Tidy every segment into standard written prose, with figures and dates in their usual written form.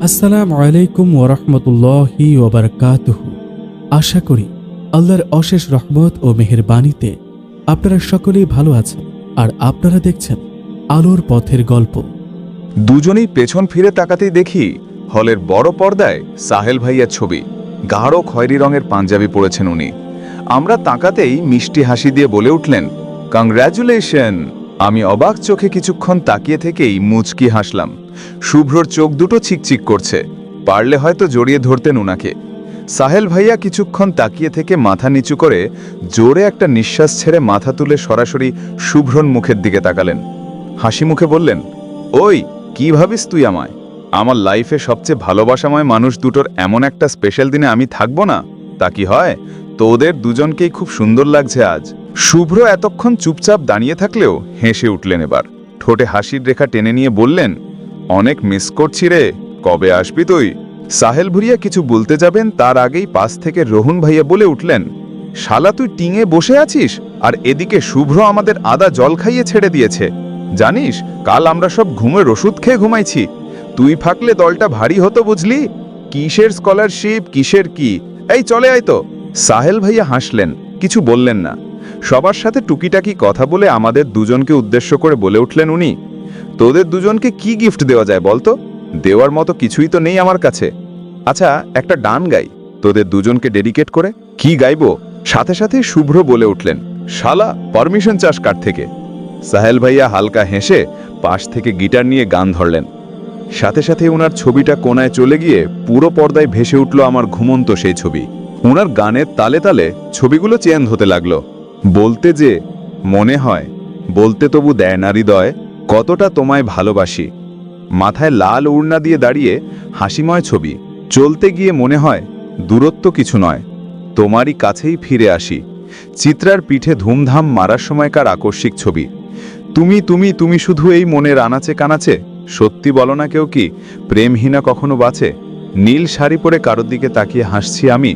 আসসালামু আলাইকুম ওরহমতুল্লাহি ওবারকাতুহু। আশা করি আল্লাহর অশেষ রহমত ও মেহেরবানিতে আপনারা সকলেই ভালো আছেন। আর আপনারা দেখছেন আলোর পথের গল্প। দুজনেই পেছন ফিরে তাকাতেই দেখি হলের বড় পর্দায় সাহেল ভাইয়ার ছবি। গাঢ় খয়েরি রঙের পাঞ্জাবি পরেছেন উনি। আমরা তাকাতেই মিষ্টি হাসি দিয়ে বলে উঠলেন, কংগ্র্যাচুলেশন। আমি অবাক চোখে কিছুক্ষণ তাকিয়ে থেকেই মুচকি হাসলাম। শুভ্রর চোখ দুটো চিকচিক করছে, পারলে হয়তো জড়িয়ে ধরতেন উনাকে। সাহেল ভাইয়া কিছুক্ষণ তাকিয়ে থেকে মাথা নিচু করে জোরে একটা নিঃশ্বাস ছেড়ে মাথা তুলে সরাসরি শুভ্রর মুখের দিকে তাকালেন। হাসি মুখে বললেন, ওই কি ভাবিস তুই আমায়? আমার লাইফে সবচেয়ে ভালোবাসাময় মানুষ দুটোর এমন একটা স্পেশাল দিনে আমি থাকবো না? তা কি হয়? তোদের দুজনকেই খুব সুন্দর লাগছে আজ। শুভ্র এতক্ষণ চুপচাপ দাঁড়িয়ে থাকলেও হেসে উঠলেন এবার। ঠোঁটে হাসির রেখা টেনে নিয়ে বললেন, অনেক মিস করছি রে, কবে আসবি তুই? সাহেল ভুরিয়া কিছু বলতে যাবেন তার আগেই পাশ থেকে রোহন ভাইয়া বলে উঠলেন, শালা তুই টিঙে বসে আছিস আর এদিকে শুভ্র আমাদের আদা জল খাইয়ে ছেড়ে দিয়েছে। জানিস কাল আমরা সব ঘুমের ওষুধ খেয়ে ঘুমাইছি। তুই থাকলে দলটা ভারী হতো বুঝলি। কিসের স্কলারশিপ কিসের কি, এই চলে আয় তো। সাহেল ভাইয়া হাসলেন, কিছু বললেন না। সবার সাথে টুকিটাকি কথা বলে আমাদের দুজনকে উদ্দেশ্য করে বলে উঠলেন উনি, তোদের দুজনকে কি গিফট দেওয়া যায় বলতো? দেওয়ার মতো কিছুই তো নেই আমার কাছে। আচ্ছা একটা গান গাই তোদের দুজনকে ডেডিকেট করে। কি গাইবো? সাথে সাথে শুভ্র বলে উঠলেন, শালা পারমিশন চাস কার থেকে? সাহেল ভাইয়া হালকা হেসে পাশ থেকে গিটার নিয়ে গান ধরলেন। সাথে সাথে ওনার ছবিটা কোনায় চলে গিয়ে পুরো পর্দায় ভেসে উঠল আমার ঘুমন্ত সেই ছবি। ওনার গানের তালে তালে ছবিগুলো চেঞ্জ হতে লাগলো। বলতে যে মনে হয়, বলতে তবু দেয় না হৃদয়, কতটা তোমায় ভালোবাসি। মাথায় লাল ওড়না দিয়ে দাঁড়িয়ে হাসিময় ছবি। চলতে গিয়ে মনে হয় দূরত্ব কিছু নয়, তোমারই কাছেই ফিরে আসি। চিত্রার পিঠে ধুমধাম মারার সময়কার আকস্মিক ছবি। তুমি তুমি তুমি শুধু এই মনের আনাচে কানাচে। সত্যি বলো না কেউ কি প্রেমহীনা কখনো বাঁচে? নীল শাড়ি পরে কারোর দিকে তাকিয়ে হাসছি আমি,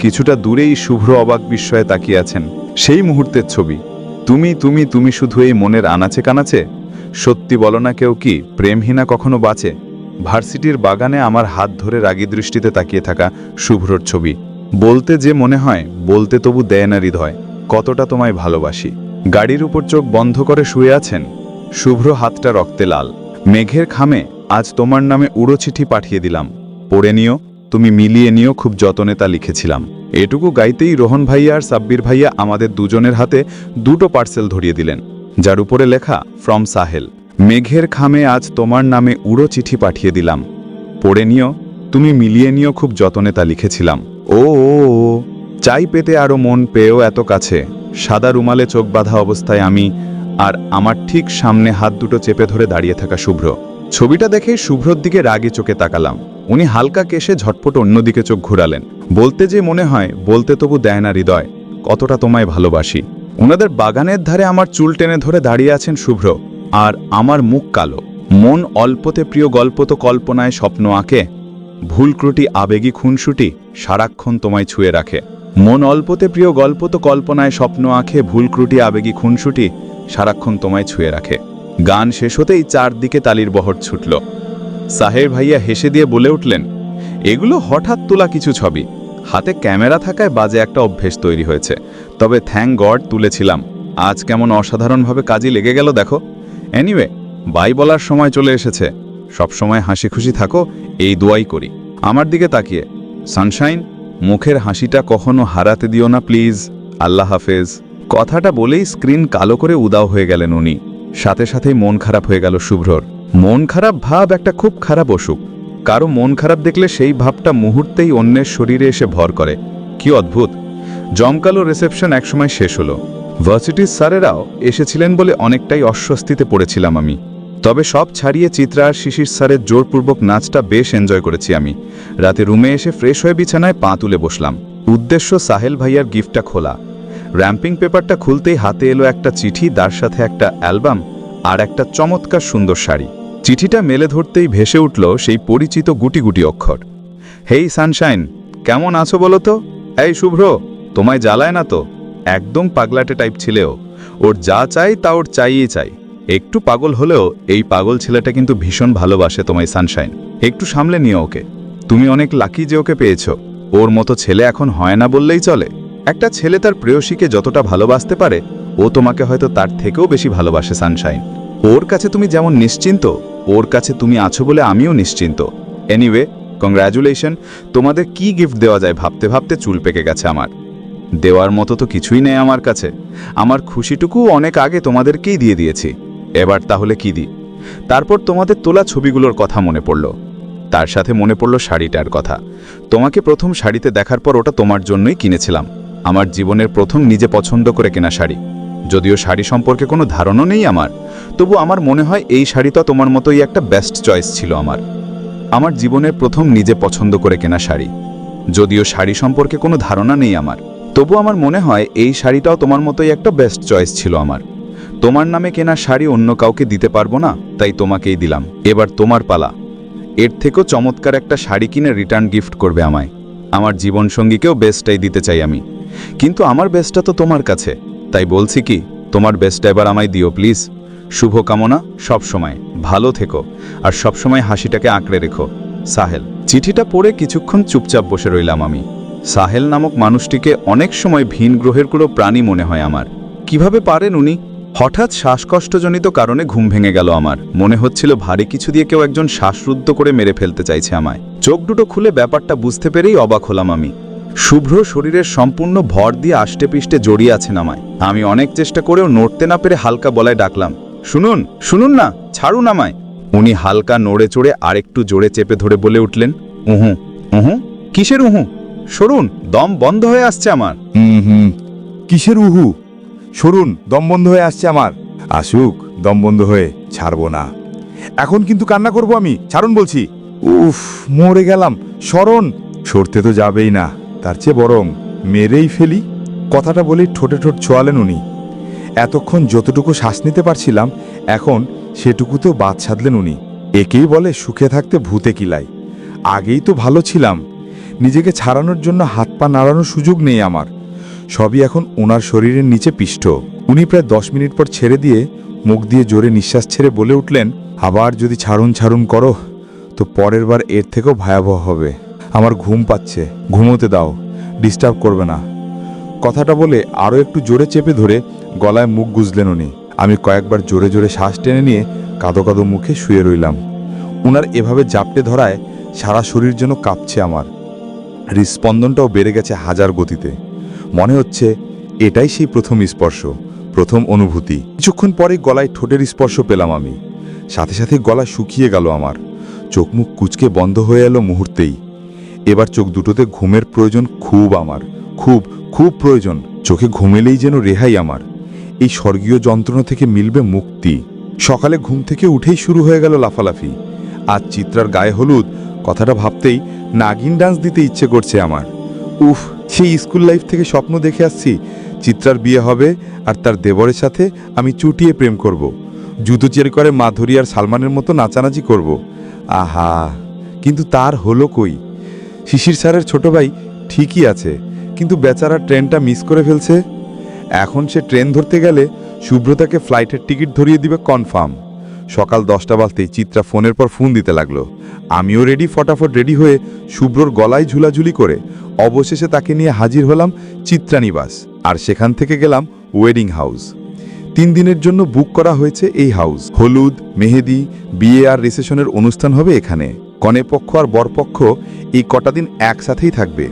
কিছুটা দূরেই শুভ্র অবাক বিস্ময়ে তাকিয়ে আছেন। সেই মুহূর্তের ছবি। তুমি তুমি তুমি শুধু এই মনের আনাচে কানাচে। সত্যি বলো না কেউ কি প্রেমহীনা কখনো বাঁচে? ভার্সিটির বাগানে আমার হাত ধরে রাগী দৃষ্টিতে তাকিয়ে থাকা শুভ্রর ছবি। বলতে যে মনে হয়, বলতে তবু দেয় না হৃদয়, কতটা তোমায় ভালোবাসি। গাড়ির উপর চোখ বন্ধ করে শুয়ে আছেন শুভ্র, হাতটা রক্তে লাল। মেঘের খামে আজ তোমার নামে উড়ো চিঠি পাঠিয়ে দিলাম, পড়ে নিও, তুমি মিলিয়ে নিও, খুব যতনে তা লিখেছিলাম। এটুকু গাইতেই রোহন ভাইয়া আর সাব্বির ভাইয়া আমাদের দুজনের হাতে দুটো পার্সেল ধরিয়ে দিলেন, যার উপরে লেখা ফ্রম সাহেল। মেঘের খামে আজ তোমার নামে উড়ো চিঠি পাঠিয়ে দিলাম, পড়ে নিও, তুমি মিলিয়ে নিও, খুব যতনে তা লিখেছিলাম। ও চাই পেতে আরো মন পেয়েও এত কাছে, সাদা রুমালে চোখ বাঁধা অবস্থায় আমি, আর আমার ঠিক সামনে হাত দুটো চেপে ধরে দাঁড়িয়ে থাকা শুভ্র। ছবিটা দেখে শুভ্রর দিকে রাগে চোখে তাকালাম। উনি হালকা কেশে ঝটপট অন্যদিকে চোখ ঘুরালেন। বলতে যে মনে হয়, বলতে তবু দেয় না হৃদয়, কতটা তোমায় ভালোবাসি। ওনাদের বাগানের ধারে আমার চুল টেনে ধরে দাঁড়িয়ে আছেন শুভ্র, আর আমার মুখ কালো। মন অল্পতে প্রিয় গল্প তো কল্পনায় স্বপ্ন আঁকে, ভুল ত্রুটি আবেগী খুনসুটি সারাক্ষণ তোমায় ছুঁয়ে রাখে। মন অল্পতে প্রিয় গল্প তো কল্পনায় স্বপ্ন আঁকে, ভুল ত্রুটি আবেগী খুনসুটি সারাক্ষণ তোমায় ছুঁয়ে রাখে। গান শেষ হতেই চারদিকে তালির বহর ছুটল। সাহেব ভাইয়া হেসে দিয়ে বলে উঠলেন, এগুলো হঠাৎ তোলা কিছু ছবি, হাতে ক্যামেরা থাকায় বাজে একটা অভ্যেস তৈরি হয়েছে, তবে থ্যাঙ্ক গড তুলেছিলাম। আজ কেমন অসাধারণভাবে কাজে লেগে গেল দেখো। এনিওয়ে, বাই বলার সময় চলে এসেছে। সব সময় হাসি খুশি থাকো, এই দোয়াই করি। আমার দিকে তাকিয়ে, সানশাইন, মুখের হাসিটা কখনো হারাতে দিও না প্লিজ। আল্লাহ হাফেজ। কথাটা বলেই স্ক্রিন কালো করে উদাও হয়ে গেলেন উনি। সাথে সাথেই মন খারাপ হয়ে গেল শুভ্রর। মন খারাপ ভাব একটা খুব খারাপ অসুখ। কারো মন খারাপ দেখলে সেই ভাবটা মুহূর্তেই অন্যের শরীরে এসে ভর করে। কি অদ্ভুত। জমকালো রিসেপশন একসময় শেষ হলো। ভার্সিটির স্যারেরাও এসেছিলেন বলে অনেকটাই অস্বস্তিতে পড়েছিলাম আমি। তবে সব ছাড়িয়ে চিত্রা আর শিশির স্যারের জোরপূর্বক নাচটা বেশ এনজয় করেছি আমি। রাতে রুমে এসে ফ্রেশ হয়ে বিছানায় পা তুলে বসলাম। উদ্দেশ্য সাহেল ভাইয়ার গিফটটা খোলা। র্যাম্পিং পেপারটা খুলতেই হাতে এলো একটা চিঠি, তার সাথে একটা অ্যালবাম আর একটা চমৎকার সুন্দর শাড়ি। চিঠিটা মেলে ধরতেই ভেসে উঠল সেই পরিচিত গুটি গুটি অক্ষর, হেই সানশাইন, কেমন আছো বলো তো? এই শুভ্র, তোমায় জ্বালায় না তো? একদম পাগলাটে টাইপ ছিলেও, ওর যা চাই তা ওর চাইই চাই। একটু পাগল হলেও এই পাগল ছেলেটা কিন্তু ভীষণ ভালোবাসে তোমায় সানশাইন। একটু সামলে নিও ওকে। তুমি অনেক লাকি যে ওকে পেয়েছো। ওর মতো ছেলে এখন হয় না বললেই চলে। একটা ছেলে তার প্রেয়সীকে যতটা ভালোবাসতে পারে, ও তোমাকে হয়তো তার থেকেও বেশি ভালোবাসে সানশাইন। ওর কাছে তুমি যেমন নিশ্চিন্ত, ওর কাছে তুমি আছো বলে আমিও নিশ্চিন্ত। Anyway, congratulation. তোমাদের কি গিফট দেওয়া যায় ভাবতে ভাবতে চুল পেকে গেছে আমার। দেওয়ার মতো তো কিছুই নেই আমার কাছে। আমার খুশিটুকু অনেক আগে তোমাদেরকেই দিয়ে দিয়েছি। এবার তাহলে কি দিই? তারপর তোমাদের তোলা ছবিগুলোর কথা মনে পড়ল। তার সাথে মনে পড়ল শাড়িটার কথা। তোমাকে প্রথম শাড়িতে দেখার পর ওটা তোমার জন্যই কিনেছিলাম। আমার জীবনের প্রথম নিজে পছন্দ করে কেনা শাড়ি। যদিও শাড়ি সম্পর্কে কোনো ধারণা নেই আমার, তবু আমার মনে হয় এই শাড়িটা তোমার মতোই একটা বেস্ট চয়েস ছিল আমার। আমার জীবনের প্রথম নিজে পছন্দ করে কেনা শাড়ি। যদিও শাড়ি সম্পর্কে কোনো ধারণা নেই আমার, তবু আমার মনে হয় এই শাড়িটাও তোমার মতোই একটা বেস্ট চয়েস ছিল আমার। তোমার নামে কেনা শাড়ি অন্য কাউকে দিতে পারবো না, তাই তোমাকেই দিলাম। এবার তোমার পালা। এর থেকেও চমৎকার একটা শাড়ি কিনে রিটার্ন গিফট করবে আমায়। আমার জীবনসঙ্গীকেও বেস্টটাই দিতে চাই আমি, কিন্তু আমার বেস্টটা তো তোমার কাছে। তাই বলছি কি, তোমার বেস্টটা এবার আমায় দিও প্লিজ। শুভকামনা। সব সময় ভালো থেকো, আর সব সময় হাসিটাকে আঁকড়ে রেখো। সাহেল। চিঠিটা পড়ে কিছুক্ষণ চুপচাপ বসে রইলাম আমি। সাহেল নামক মানুষটিকে অনেক সময় ভিন গ্রহের কোনো প্রাণী মনে হয় আমার। কিভাবে পারেন উনি? হঠাৎ শ্বাসকষ্টজনিত কারণে ঘুম ভেঙে গেল আমার। মনে হচ্ছিল ভারী কিছু দিয়ে কেউ একজন শ্বাসরুদ্ধ করে মেরে ফেলতে চাইছে আমায়। চোখ দুটো খুলে ব্যাপারটা বুঝতে পেরেই অবাক হলাম আমি। শুভ্র শরীরের সম্পূর্ণ ভর দিয়ে আষ্টে পিষ্টে জড়িয়ে আছেন আমায়। আমি অনেক চেষ্টা করেও নড়তে না পেরে হালকা গলায় ডাকলাম, শুনুন, শুনুন না, ছাড়ুন আমায়। উনি হালকা নড়ে চড়ে আরেকটু জোরে চেপে ধরে বলে উঠলেন, উহু। উহু? কিসের উহু? সরুন, দম বন্ধ হয়ে আসছে আমার। কিসের উহু? সরুন, দম বন্ধ হয়ে আসছে আমার। আসুক দম বন্ধ হয়ে, ছাড়বো না। এখন কিন্তু কান্না করব আমি, ছাড়ুন বলছি। উফ, মরে গেলাম। সরণ। সরতে তো যাবেই না, তার চেয়ে বরং মেরেই ফেলি। কথাটা বলেই ঠোঁটে ঠোঁট ছোঁয়ালেন উনি। এতক্ষণ যতটুকু শ্বাস নিতে পারছিলাম, এখন সেটুকুতেও বাদ সাধলেন উনি। একেই বলে সুখে থাকতে ভূতে কিলাই। আগেই তো ভালো ছিলাম, নিজেকে ছাড়ানোর জন্য হাত পা নাড়ানোর সুযোগ নেই আমার। সবই এখন ওনার শরীরের নিচে পিষ্ট। উনি প্রায় 10 মিনিট পর ছেড়ে দিয়ে মুখ দিয়ে জোরে নিঃশ্বাস ছেড়ে বলে উঠলেন, আবার যদি ছাড়ুন ছাড়ুন করো তো পরের বার এর থেকেও ভয়াবহ হবে। আমার ঘুম পাচ্ছে, ঘুমোতে দাও, ডিস্টার্ব করবে না। কথাটা বলে আরও একটু জোরে চেপে ধরে গলায় মুখ গুজলেন উনি। আমি কয়েকবার জোরে জোরে শ্বাস টেনে নিয়ে কাঁদো কাঁদো মুখে শুয়ে রইলাম। উনার এভাবে জাপটে ধরায় সারা শরীর যেন কাঁপছে আমার। হৃদস্পন্দনটাও বেড়ে গেছে হাজার গতিতে। মনে হচ্ছে এটাই সেই প্রথম স্পর্শ, প্রথম অনুভূতি। কিছুক্ষণ পরে গলায় ঠোঁটের স্পর্শ পেলাম আমি। সাথে সাথে গলা শুকিয়ে গেল আমার। চোখ মুখ কুঁচকে বন্ধ হয়ে এলো মুহূর্তেই। এবার চোখ দুটোতে ঘুমের প্রয়োজন খুব আমার, খুব খুব প্রয়োজন। চোখে ঘুমেলেই যেন রেহাই আমার। এই স্বর্গীয় যন্ত্রণা থেকে মিলবে মুক্তি। সকালে ঘুম থেকে উঠেই শুরু হয়ে গেল লাফালাফি। আজ চিত্রার গায়ে হলুদ, কথাটা ভাবতেই নাগিন ডান্স দিতে ইচ্ছে করছে আমার। উফ, সেই স্কুল লাইফ থেকে স্বপ্ন দেখে আসছি চিত্রার বিয়ে হবে আর তার দেবরের সাথে আমি চুটিয়ে প্রেম করব। জুতো চেরি করে মাধুরী আর সালমানের মতো নাচানাচি করব। আহা, কিন্তু তার হলো কই? শিশির স্যারের ছোট ভাই ঠিকই আছে, কিন্তু বেচারা ট্রেনটা মিস করে ফেলছে। এখন সে ট্রেন ধরতে গেলে শুভ্রতাকে ফ্লাইটের টিকিট ধরিয়ে দিবে কনফার্ম। সকাল 10টা বাজতেই চিত্রা ফোনের পর ফোন দিতে লাগলো। আমিও রেডি, ফটাফট রেডি হয়ে শুভ্রর গলায় ঝুলাঝুলি করে অবশেষে তাকে নিয়ে হাজির হলাম চিত্রানিবাস। আর সেখান থেকে গেলাম ওয়েডিং হাউস। 3 দিনের জন্য বুক করা হয়েছে এই হাউস। হলুদ, মেহেদি, বিয়ে আর রিসেপশনের অনুষ্ঠান হবে এখানে। কনেপক্ষ আর বরপক্ষ এই কটা দিন একসাথেই থাকবে।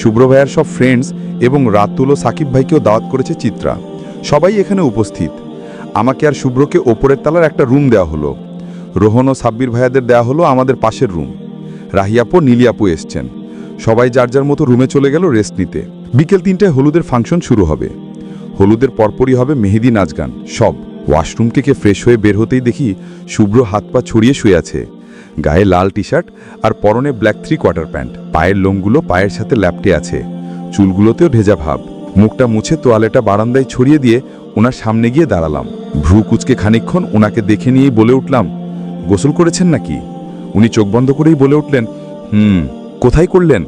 শুভ্র ভাইয়ার সব ফ্রেন্ডস এবং রাতুল ও সাকিব ভাইকেও দাওয়াত করেছে চিত্রা। সবাই এখানে উপস্থিত। আমাকে আর শুভ্রকে ওপরের তলার একটা রুম দেওয়া হলো। রোহন ও সাব্বির ভাইয়াদের দেওয়া হলো আমাদের পাশের রুম। রাহিয়াপু, নীলিয়াপু এসছেন। সবাই যার যার মতো রুমে চলে গেল রেস্ট নিতে। বিকেল 3টায় হলুদের ফাংশন শুরু হবে। হলুদের পরপরই হবে মেহেদি, নাচ গান সব। ওয়াশরুম থেকে ফ্রেশ হয়ে বের হতেই দেখি শুভ্র হাত পা ছড়িয়ে শুয়ে আছে। গায়ে লাল টি শার্ট আর পরনে ব্ল্যাক 3/4 প্যান্ট। পায়ের লোমগুলো পায়ের সাথে ল্যাপটে আছে, চুলগুলোতেও ভেজা ভাব। মুখটা মুছে তোয়ালেটা বারান্দায় ছড়িয়ে দিয়ে ওনার সামনে গিয়ে দাঁড়ালাম। ভ্রু কুচকে খানিকক্ষণ ওনাকে দেখে নিয়েই বলে উঠলাম, গোসল করেছেন নাকি? উনি চোখ বন্ধ করেই বলে উঠলেন, কোথায় করলেন?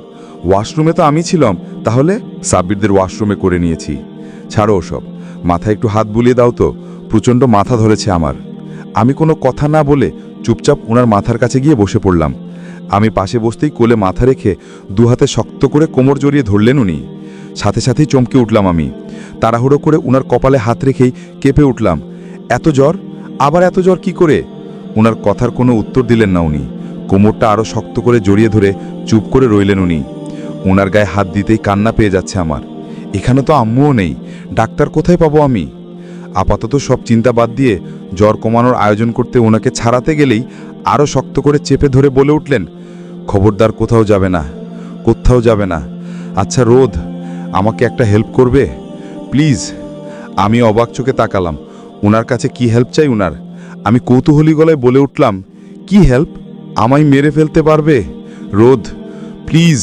ওয়াশরুমে তো আমি ছিলাম। তাহলে? সাব্বিরদের ওয়াশরুমে করে নিয়েছি। ছাড়ো ওসব, মাথায় একটু হাত বুলিয়ে দাও তো। প্রচণ্ড মাথা ধরেছে আমার। আমি কোনো কথা না বলে চুপচাপ ওনার মাথার কাছে গিয়ে বসে পড়লাম। আমি পাশে বসতেই কোলে মাথা রেখে দু হাতে শক্ত করে কোমর জড়িয়ে ধরলেন উনি। সাথে সাথেই চমকে উঠলাম আমি। তাড়াহুড়ো করে উনার কপালে হাত রেখেই কেঁপে উঠলাম। এত জ্বর? আবার এত জ্বর কি করে? ওনার কথার কোনো উত্তর দিলেন না উনি। কোমরটা আরও শক্ত করে জড়িয়ে ধরে চুপ করে রইলেন উনি। ওনার গায়ে হাত দিতেই কান্না পেয়ে যাচ্ছে আমার। এখানে তো আম্মুও নেই, ডাক্তার কোথায় পাবো আমি? আপাতত সব চিন্তা বাদ দিয়ে জ্বর কমানোর আয়োজন করতে ওনাকে ছাড়াতে গেলেই আরও শক্ত করে চেপে ধরে বলে উঠলেন, খবরদার কোথাও যাবে না, কোথাও যাবে না। আচ্ছা রোদ, আমাকে একটা হেল্প করবে প্লিজ? আমি অবাক চোখে তাকালাম। ওনার কাছে কি হেল্প চাই উনার? আমি কৌতূহলী গলায় বলে উঠলাম, কি হেল্প? আমায় মেরে ফেলতে পারবে? রোদ প্লিজ।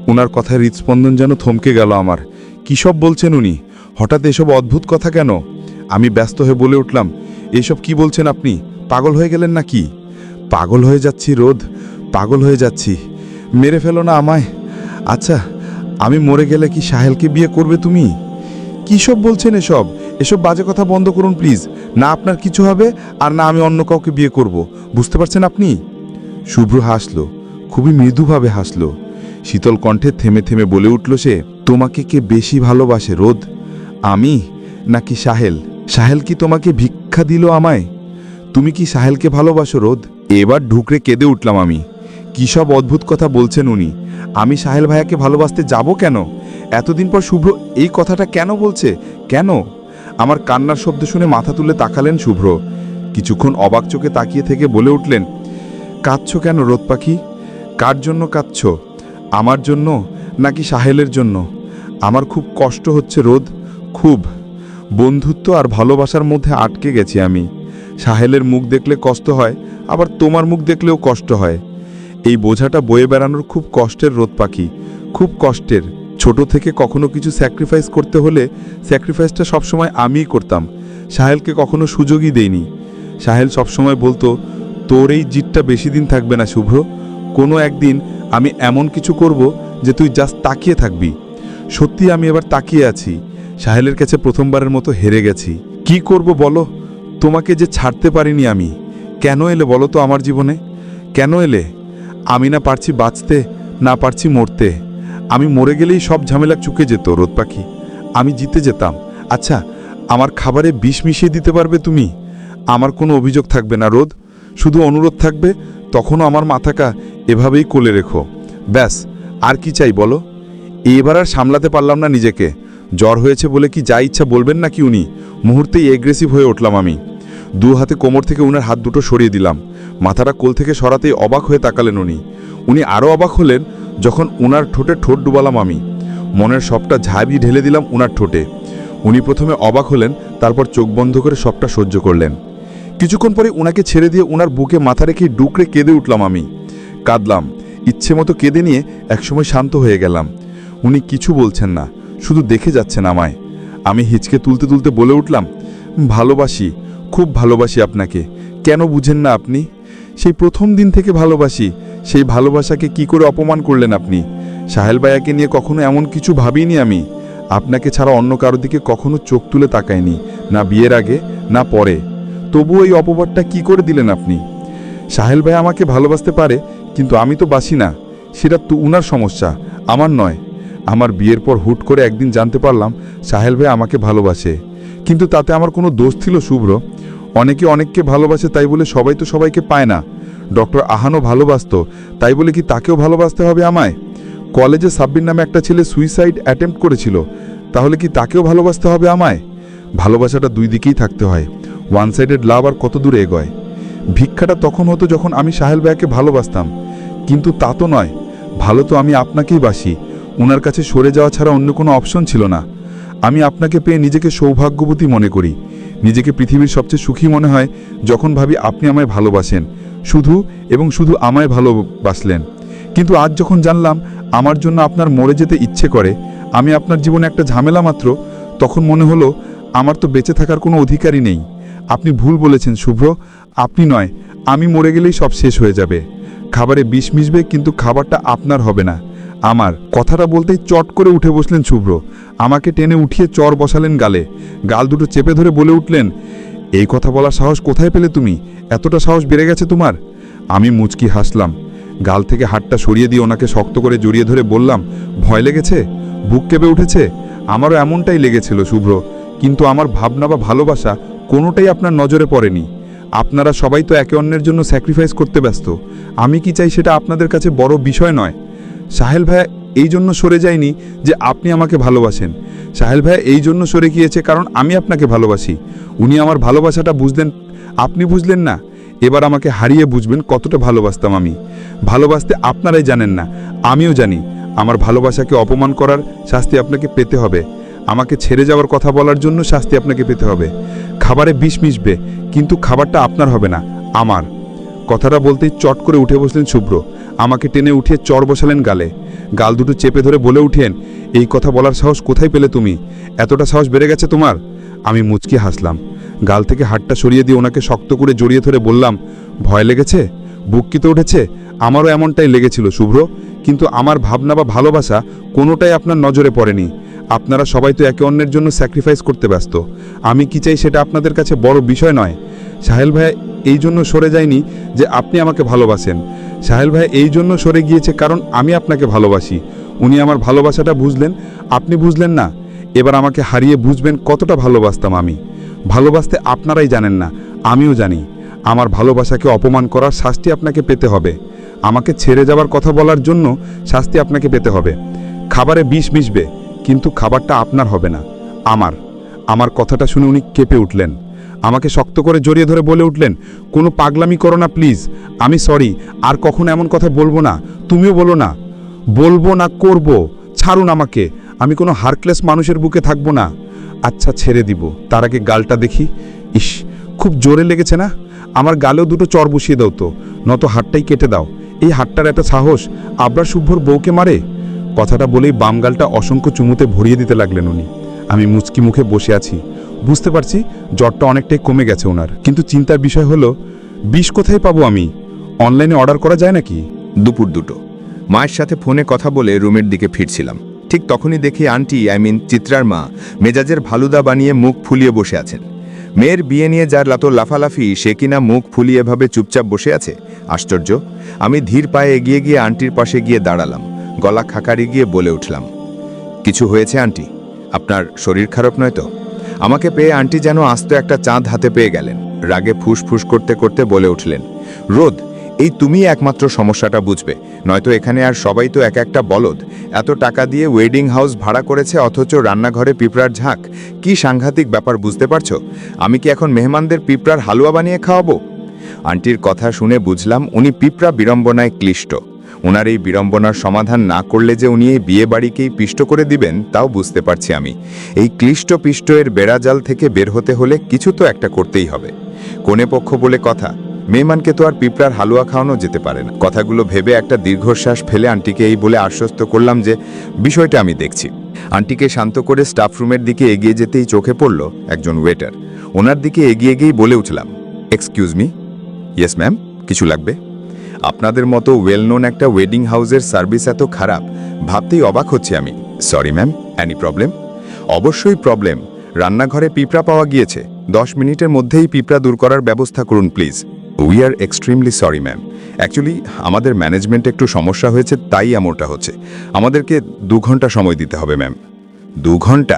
ওনার কথায় হৃদস্পন্দন যেন থমকে গেল আমার। কী সব বলছেন উনি? হঠাৎ এসব অদ্ভুত কথা কেন? আমি ব্যস্ত হয়ে বলে উঠলাম, এইসব কি বলছেন আপনি? পাগল হয়ে গেলেন নাকি? পাগল হয়ে যাচ্ছি রোদ, পাগল হয়ে যাচ্ছি। মেরে ফেলো না আমায়। আচ্ছা, আমি মরে গেলে কি সাহেলকে বিয়ে করবে তুমি? কী সব বলছেন এসব? এসব বাজে কথা বন্ধ করুন প্লিজ। না আপনার কিছু হবে আর না আমি অন্য কাউকে বিয়ে করব, বুঝতে পারছেন আপনি? শুভ্র হাসলো, খুবই মৃদুভাবে হাসলো। শীতল কণ্ঠে থেমে থেমে বলে উঠল সে, তোমাকে কে বেশি ভালোবাসে রোদ, আমি নাকি সাহেল? সাহেল কি তোমাকে ভিক্ষা দিল আমায়? তুমি কি সাহেলকে ভালোবাসো রোদ? এবার ঢুকরে কেঁদে উঠলাম আমি। কী সব অদ্ভুত কথা বলছেন উনি? আমি সাহেল ভাইয়াকে ভালোবাসতে যাব কেন? এতদিন পর শুভ্র এই কথাটা কেন বলছে? কেন? আমার কান্নার শব্দ শুনে মাথা তুলে তাকালেন শুভ্র। কিছুক্ষণ অবাক চোখে তাকিয়ে থেকে বলে উঠলেন, কাঁদছো কেন রোদ পাখি? কার জন্য কাঁদছো? আমার জন্য নাকি সাহেলের জন্য? আমার খুব কষ্ট হচ্ছে রোদ, খুব। বন্ধুত্ব আর ভালোবাসার মধ্যে আটকে গেছি আমি। সাহেলের মুখ দেখলে কষ্ট হয়, আবার তোমার মুখ দেখলেও কষ্ট হয়। এই বোঝাটা বয়ে বেড়ানোর খুব কষ্টের রোদ পাখি, খুব কষ্টের। ছোট থেকে কখনো কিছু স্যাক্রিফাইস করতে হলে স্যাক্রিফাইসটা সবসময় আমিই করতাম, সাহেলকে কখনো সুযোগই দেইনি। সাহেল সবসময় বলতো, তোর এই জিতটা বেশি দিন থাকবে না শুভ্র, কোনো একদিন আমি এমন কিছু করব যে তুই জাস্ট তাকিয়ে থাকবি। সত্যি আমি এবার তাকিয়ে আছি। সাহেলের কাছে প্রথমবারের মতো হেরে গেছি। কি করব বলো? তোমাকে যে ছাড়তে পারিনি আমি। কেন এলে বলো তো আমার জীবনে? কেন এলে? আমি না পারছি বাঁচতে, না পারছি মরতে। আমি মরে গেলেই সব ঝামেলা চুকে যেত রোদ পাখি, আমি জিতে যেতাম। আচ্ছা, আমার খাবারে বিষ মিশিয়ে দিতে পারবে তুমি? আমার কোনো অভিযোগ থাকবে না রোদ, শুধু অনুরোধ থাকবে, তখনও আমার মাথাটা এভাবেই কোলে রেখো। ব্যাস, আর কি চাই বলো? এবার আর সামলাতে পারলাম না নিজেকে। জ্বর হয়েছে বলে কি যা ইচ্ছা বলবেন নাকি উনি? মুহূর্তেই এগ্রেসিভ হয়ে উঠলাম আমি। দু হাতে কোমর থেকে উনার হাত দুটো সরিয়ে দিলাম। মাথাটা কোল থেকে সরাতেই অবাক হয়ে তাকালেন উনি। উনি আরও অবাক হলেন যখন উনার ঠোঁটে ঠোঁট ডুবালাম আমি। মনের সবটা ঝাঁবি ঢেলে দিলাম উনার ঠোঁটে। উনি প্রথমে অবাক হলেন, তারপর চোখ বন্ধ করে সবটা সহ্য করলেন। কিছুক্ষণ পরে উনাকে ছেড়ে দিয়ে উনার বুকে মাথা রেখে ডুকরে কেঁদে উঠলাম আমি। কাঁদলাম, ইচ্ছে মতো কেঁদে নিয়ে একসময় শান্ত হয়ে গেলাম। উনি কিছু বলছেন না, শুধু দেখে যাচ্ছেন আমায়। আমি হিচকে তুলতে তুলতে বলে উঠলাম, ভালোবাসি, খুব ভালোবাসি আপনাকে। কেন বুঝেন না আপনি? সেই প্রথম দিন থেকে ভালোবাসি। সেই ভালোবাসাকে কি করে অপমান করলেন আপনি? সাহেল ভাইয়াকে নিয়ে কখনো এমন কিছু ভাবিনি আমি। আপনাকে ছাড়া অন্য কারো দিকে কখনো চোখ তুলে তাকাইনি, না বিয়ের আগে না পরে। তবুও এই অপবাদটা কি করে দিলেন আপনি? সাহেল ভাই আমাকে ভালোবাসতে পারে, কিন্তু আমি তো বাসি না। সেটা তো উনার সমস্যা, আমার নয়। আমার বিয়ের পর হুট করে একদিন জানতে পারলাম সাহেল ভাই আমাকে ভালোবাসে, কিন্তু তাতে আমার কোনো দোষ ছিল শুভ্র? অনেকে অনেককে ভালোবাসে তাই বলে সবাই তো সবাইকে পায় না। ডক্টর আহানও ভালোবাসতো, তাই বলে কি তাকেও ভালোবাসতে হবে আমায়? কলেজে সাব্বির নামে একটা ছেলে সুইসাইড অ্যাটেম্প্ট করেছিল, তাহলে কি তাকেও ভালোবাসতে হবে আমায়? ভালোবাসাটা দুই দিকেই থাকতে হয়, ওয়ান সাইডেড লাভ আর কত দূরে এগোয়। ভিক্ষাটা তখন হতো যখন আমি সাহেল ভাইয়াকে ভালোবাসতাম, কিন্তু তা তো নয়। ভালো তো আমি আপনাকেই বাসি, ওনার কাছে সরে যাওয়া ছাড়া অন্য কোনো অপশন ছিল না। আমি আপনাকে পেয়ে নিজেকে সৌভাগ্যবতী মনে করি। নিজেকে পৃথিবীর সবচেয়ে সুখী মনে হয় যখন ভাবি আপনি আমায় ভালোবাসেন, শুধু এবং শুধু আমায় ভালোবাসলেন। কিন্তু আজ যখন জানলাম আমার জন্য আপনার মরে যেতে ইচ্ছে করে, আমি আপনার জীবনে একটা ঝামেলা মাত্র, তখন মনে হলো আমার তো বেঁচে থাকার কোনো অধিকারই নেই। আপনি ভুল বলেছেন শুভ্র, আপনি নয়, আমি মরে গেলেই সব শেষ হয়ে যাবে। খাবারে বিষ মিশবে, কিন্তু খাবারটা আপনার হবে না, আমার। কথাটা বলতেই চট করে উঠে বসলেন শুভ্র। আমাকে টেনে উঠিয়ে চর বসালেন গালে, গাল দুটো চেপে ধরে বলে উঠলেন, এই কথা বলার সাহস কোথায় পেলে তুমি? এতটা সাহস বেড়ে গেছে তোমার? আমি মুচকি হাসলাম। গাল থেকে হাতটা সরিয়ে দিয়ে ওনাকে শক্ত করে জড়িয়ে ধরে বললাম, ভয় লেগেছে? বুক কেঁপে উঠেছে? আমারও এমনটাই লেগেছিল শুভ্র, কিন্তু আমার ভাবনা বা ভালোবাসা কোনোটাই আপনার নজরে পড়েনি। আপনারা সবাই তো একে অন্যের জন্য স্যাক্রিফাইস করতে ব্যস্ত। আমি কি চাই সেটা আপনাদের কাছে বড় বিষয় নয়। সাহেল ভাইয়া এই জন্য সরে যায়নি যে আপনি আমাকে ভালোবাসেন। সাহেল ভাইয়া এই জন্য সরে গিয়েছে কারণ আমি আপনাকে ভালোবাসি। উনি আমার ভালোবাসাটা বুঝলেন, আপনি বুঝলেন না। এবার আমাকে হারিয়ে বুঝবেন কতটা ভালোবাসতাম আমি। ভালোবাসতে আপনারাই জানেন না, আমিও জানি। আমার ভালোবাসাকে অপমান করার শাস্তি আপনাকে পেতে হবে। আমাকে ছেড়ে যাওয়ার কথা বলার জন্য শাস্তি আপনাকে পেতে হবে। খাবারে বিষ মিশবে, কিন্তু খাবারটা আপনার হবে না, আমার। কথাটা বলতেই চট করে উঠে বসলেন শুভ্র। আমাকে টেনে উঠিয়ে চড় বসালেন গালে। গাল দুটো চেপে ধরে বলে উঠেন, এই কথা বলার সাহস কোথায় পেলে তুমি? এতটা সাহস বেড়ে গেছে তোমার? আমি মুচকি হাসলাম। গাল থেকে হাতটা সরিয়ে দিয়ে ওনাকে শক্ত করে জড়িয়ে ধরে বললাম, ভয় লেগেছে? বুক কি তো উঠেছে? আমারও এমনটাই লেগেছিল শুভ্র, কিন্তু আমার ভাবনা বা ভালোবাসা কোনোটাই আপনার নজরে পড়েনি। আপনারা সবাই তো একে অন্যের জন্য স্যাক্রিফাইস করতে ব্যস্ত। আমি কি চাই সেটা আপনাদের কাছে বড় বিষয় নয়। সাহেল ভাইয়া এই জন্য সরে যায়নি যে আপনি আমাকে ভালোবাসেন। সাহেল ভাইয়া এই জন্য সরে গিয়েছে কারণ আমি আপনাকে ভালোবাসি। উনি আমার ভালোবাসাটা বুঝলেন, আপনি বুঝলেন না। এবার আমাকে হারিয়ে বুঝবেন কতটা ভালোবাসতাম আমি। ভালোবাসতে আপনারাই জানেন না, আমিও জানি। আমার ভালোবাসাকে অপমান করার শাস্তি আপনাকে পেতে হবে। আমাকে ছেড়ে যাওয়ার কথা বলার জন্য শাস্তি আপনাকে পেতে হবে। খাবারে বিষ মিশবে, কিন্তু খাবারটা আপনার হবে না, আমার। আমার কথাটা শুনে উনি কেঁপে উঠলেন। আমাকে শক্ত করে জড়িয়ে ধরে বলে উঠলেন, কোনো পাগলামি করো না প্লিজ। আমি সরি, আর কখনো এমন কথা বলবো না। তুমিও বলো না। বলবো না, করব। ছাড়ুন আমাকে। আমি কোনো হার্কলেস মানুষের বুকে থাকবো না। আচ্ছা ছেড়ে দিব, তার আগে গালটা দেখি। ইস, খুব জোরে লেগেছে না? আমার গালেও দুটো চর বসিয়ে দাও তো, নত হাতটাই কেটে দাও। এই হাতটার একটা সাহস, আবরার শুভ্রর বউকে মারে। কথাটা বলেই বাম গালটা অসংখ্য চুমুতে ভরিয়ে দিতে লাগলেন উনি। আমি মুচকি মুখে বসে আছি। বুঝতে পারছি জ্বরটা অনেকটাই কমে গেছে ওনার, কিন্তু চিন্তার বিষয় হলো বিষ কোথায় পাবো আমি? অনলাইনে অর্ডার করা যায় নাকি? দুপুর 2টো। মায়ের সাথে ফোনে কথা বলে রুমের দিকে ফিরছিলাম। ঠিক তখনই দেখি আন্টি, চিত্রার মা, মেজাজের ভালুদা বানিয়ে মুখ ফুলিয়ে বসে আছেন। মেয়ের বিয়ে নিয়ে যার লাতো লাফালাফি, সে কিনা মুখ ফুলিয়ে ভাবে চুপচাপ বসে আছে। আশ্চর্য। আমি ধীর পায়ে এগিয়ে গিয়ে আন্টির পাশে গিয়ে দাঁড়ালাম। গলা খাকারি গিয়ে বলে উঠলাম, কিছু হয়েছে আন্টি? আপনার শরীর খারাপ নয় তো? আমাকে পেয়ে আন্টি যেন আস্ত একটা চাঁদ হাতে পেয়ে গেলেন। রাগে ফুসফুস করতে করতে বলে উঠলেন, রোদ, এই তুমিই একমাত্র সমস্যাটা বুঝবে, নয়তো এখানে আর সবাই তো এক একটা বলদ। এত টাকা দিয়ে ওয়েডিং হাউস ভাড়া করেছে, অথচ রান্নাঘরে পিঁপড়ার ঝাঁক। কি সাংঘাতিক ব্যাপার, বুঝতে পারছো? আমি কি এখন মেহমানদের পিঁপড়ার হালুয়া বানিয়ে খাওয়াবো? আন্টির কথা শুনে বুঝলাম উনি পিঁপড়া বিড়ম্বনায় ক্লিষ্ট। ওনার এই বিড়ম্বনার সমাধান না করলে যে উনি এই বিয়ে বাড়িকেই পিষ্ট করে দিবেন, তাও বুঝতে পারছি আমি। এই ক্লিষ্ট পিষ্ট এর বেড়াজাল থেকে বের হতে হলে কিছু তো একটা করতেই হবে। কোনে পক্ষ বলে কথা, মেহমানকে তো আর পিঁপড়ার হালুয়া খাওয়ানো যেতে পারে না। কথাগুলো ভেবে একটা দীর্ঘশ্বাস ফেলে আন্টিকে এই বলে আশ্বস্ত করলাম যে বিষয়টা আমি দেখছি। আন্টিকে শান্ত করে স্টাফ রুমের দিকে এগিয়ে যেতেই চোখে পড়ল একজন ওয়েটার। ওনার দিকে এগিয়ে গিয়েই বলে উঠলাম, এক্সকিউজ মি। ইয়েস ম্যাম, কিছু লাগবে? আপনাদের মতো ওয়েল নোন একটা ওয়েডিং হাউসের সার্ভিস এত খারাপ, ভাবতেই অবাক হচ্ছি আমি। Sorry ma'am, any problem? অবশ্যই প্রবলেম। রান্নাঘরে পিঁপড়া পাওয়া গিয়েছে। 10 মিনিটের মধ্যেই পিঁপড়া দূর করার ব্যবস্থা করুন please. We are extremely sorry ma'am. Actually আমাদের ম্যানেজমেন্টে একটু সমস্যা হয়েছে, তাই এমনটা হচ্ছে। আমাদেরকে 2 ঘন্টা সময় দিতে হবে ম্যাম। 2 ঘন্টা?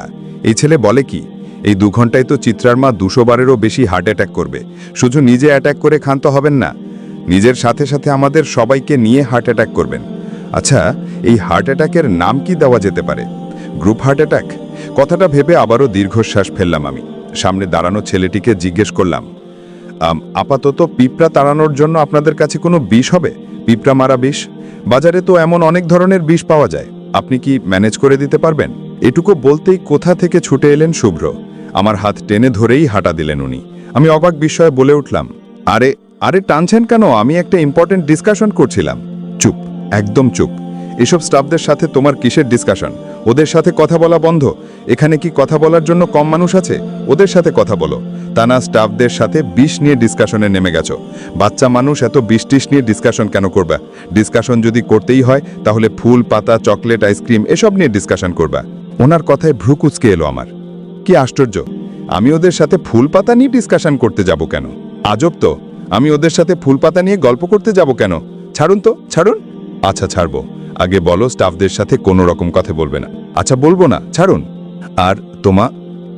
এই ছেলে বলে কি? এই 2 ঘন্টায় তো চিত্রার মা 200 বারেরও বেশি হার্ট অ্যাটাক করবে। শুধু নিজে অ্যাটাক করে ক্ষান্ত হবেন না, নিজের সাথে সাথে আমাদের সবাইকে নিয়ে হার্ট অ্যাটাক করবেন। আচ্ছা, এই হার্ট অ্যাটাকের নাম কি দেওয়া যেতে পারে? Group heart attack? কথাটা ভেবে আবারও দীর্ঘশ্বাস ফেললাম আমি। সামনে দাঁড়ানো ছেলেটিকে জিজ্ঞেস করলাম, আপাতত পিঁপড়া তাড়ানোর জন্য আপনাদের কাছে কোনো বিষ হবে? পিঁপড়া মারা বিষ? বাজারে তো এমন অনেক ধরনের বিষ পাওয়া যায়, আপনি কি ম্যানেজ করে দিতে পারবেন? এটুকু বলতেই কোথা থেকে ছুটে এলেন শুভ্র। আমার হাত টেনে ধরেই হাঁটা দিলেন উনি। আমি অবাক বিস্ময়ে বলে উঠলাম, আরে আরে টানছেন কেন? আমি একটা ইম্পর্টেন্ট ডিসকাশন করছিলাম। চুপ, একদম চুপ। এসব স্টাফদের সাথে তোমার কিসের ডিসকাশন? ওদের সাথে কথা বলা বন্ধ। এখানে কি কথা বলার জন্য কম মানুষ আছে? ওদের সাথে কথা বলো। তা না স্টাফদের সাথে বিষ নিয়ে ডিসকাশনে নেমে গেছো। বাচ্চা মানুষ এত বিষ নিয়ে ডিসকাশন কেন করবা? ডিসকাশন যদি করতেই হয় তাহলে ফুল, পাতা, চকলেট, আইসক্রিম এসব নিয়ে ডিসকাশন করবা। ওনার কথায় ভ্রু কুঁচকে এলো আমার। কি আশ্চর্য! আমি ওদের সাথে ফুল পাতা নিয়ে ডিসকাশন করতে যাব কেন? আজব তো, আমি ওদের সাথে ফুল পাতা নিয়ে গল্প করতে যাব কেন? ছাড়ুন তো, ছাড়ুন। আচ্ছা ছাড়বো, আগে বলো স্টাফদের সাথে কোনো রকম কথা বলবে না। আচ্ছা বলবো না, ছাড়ুন। আর তোমা,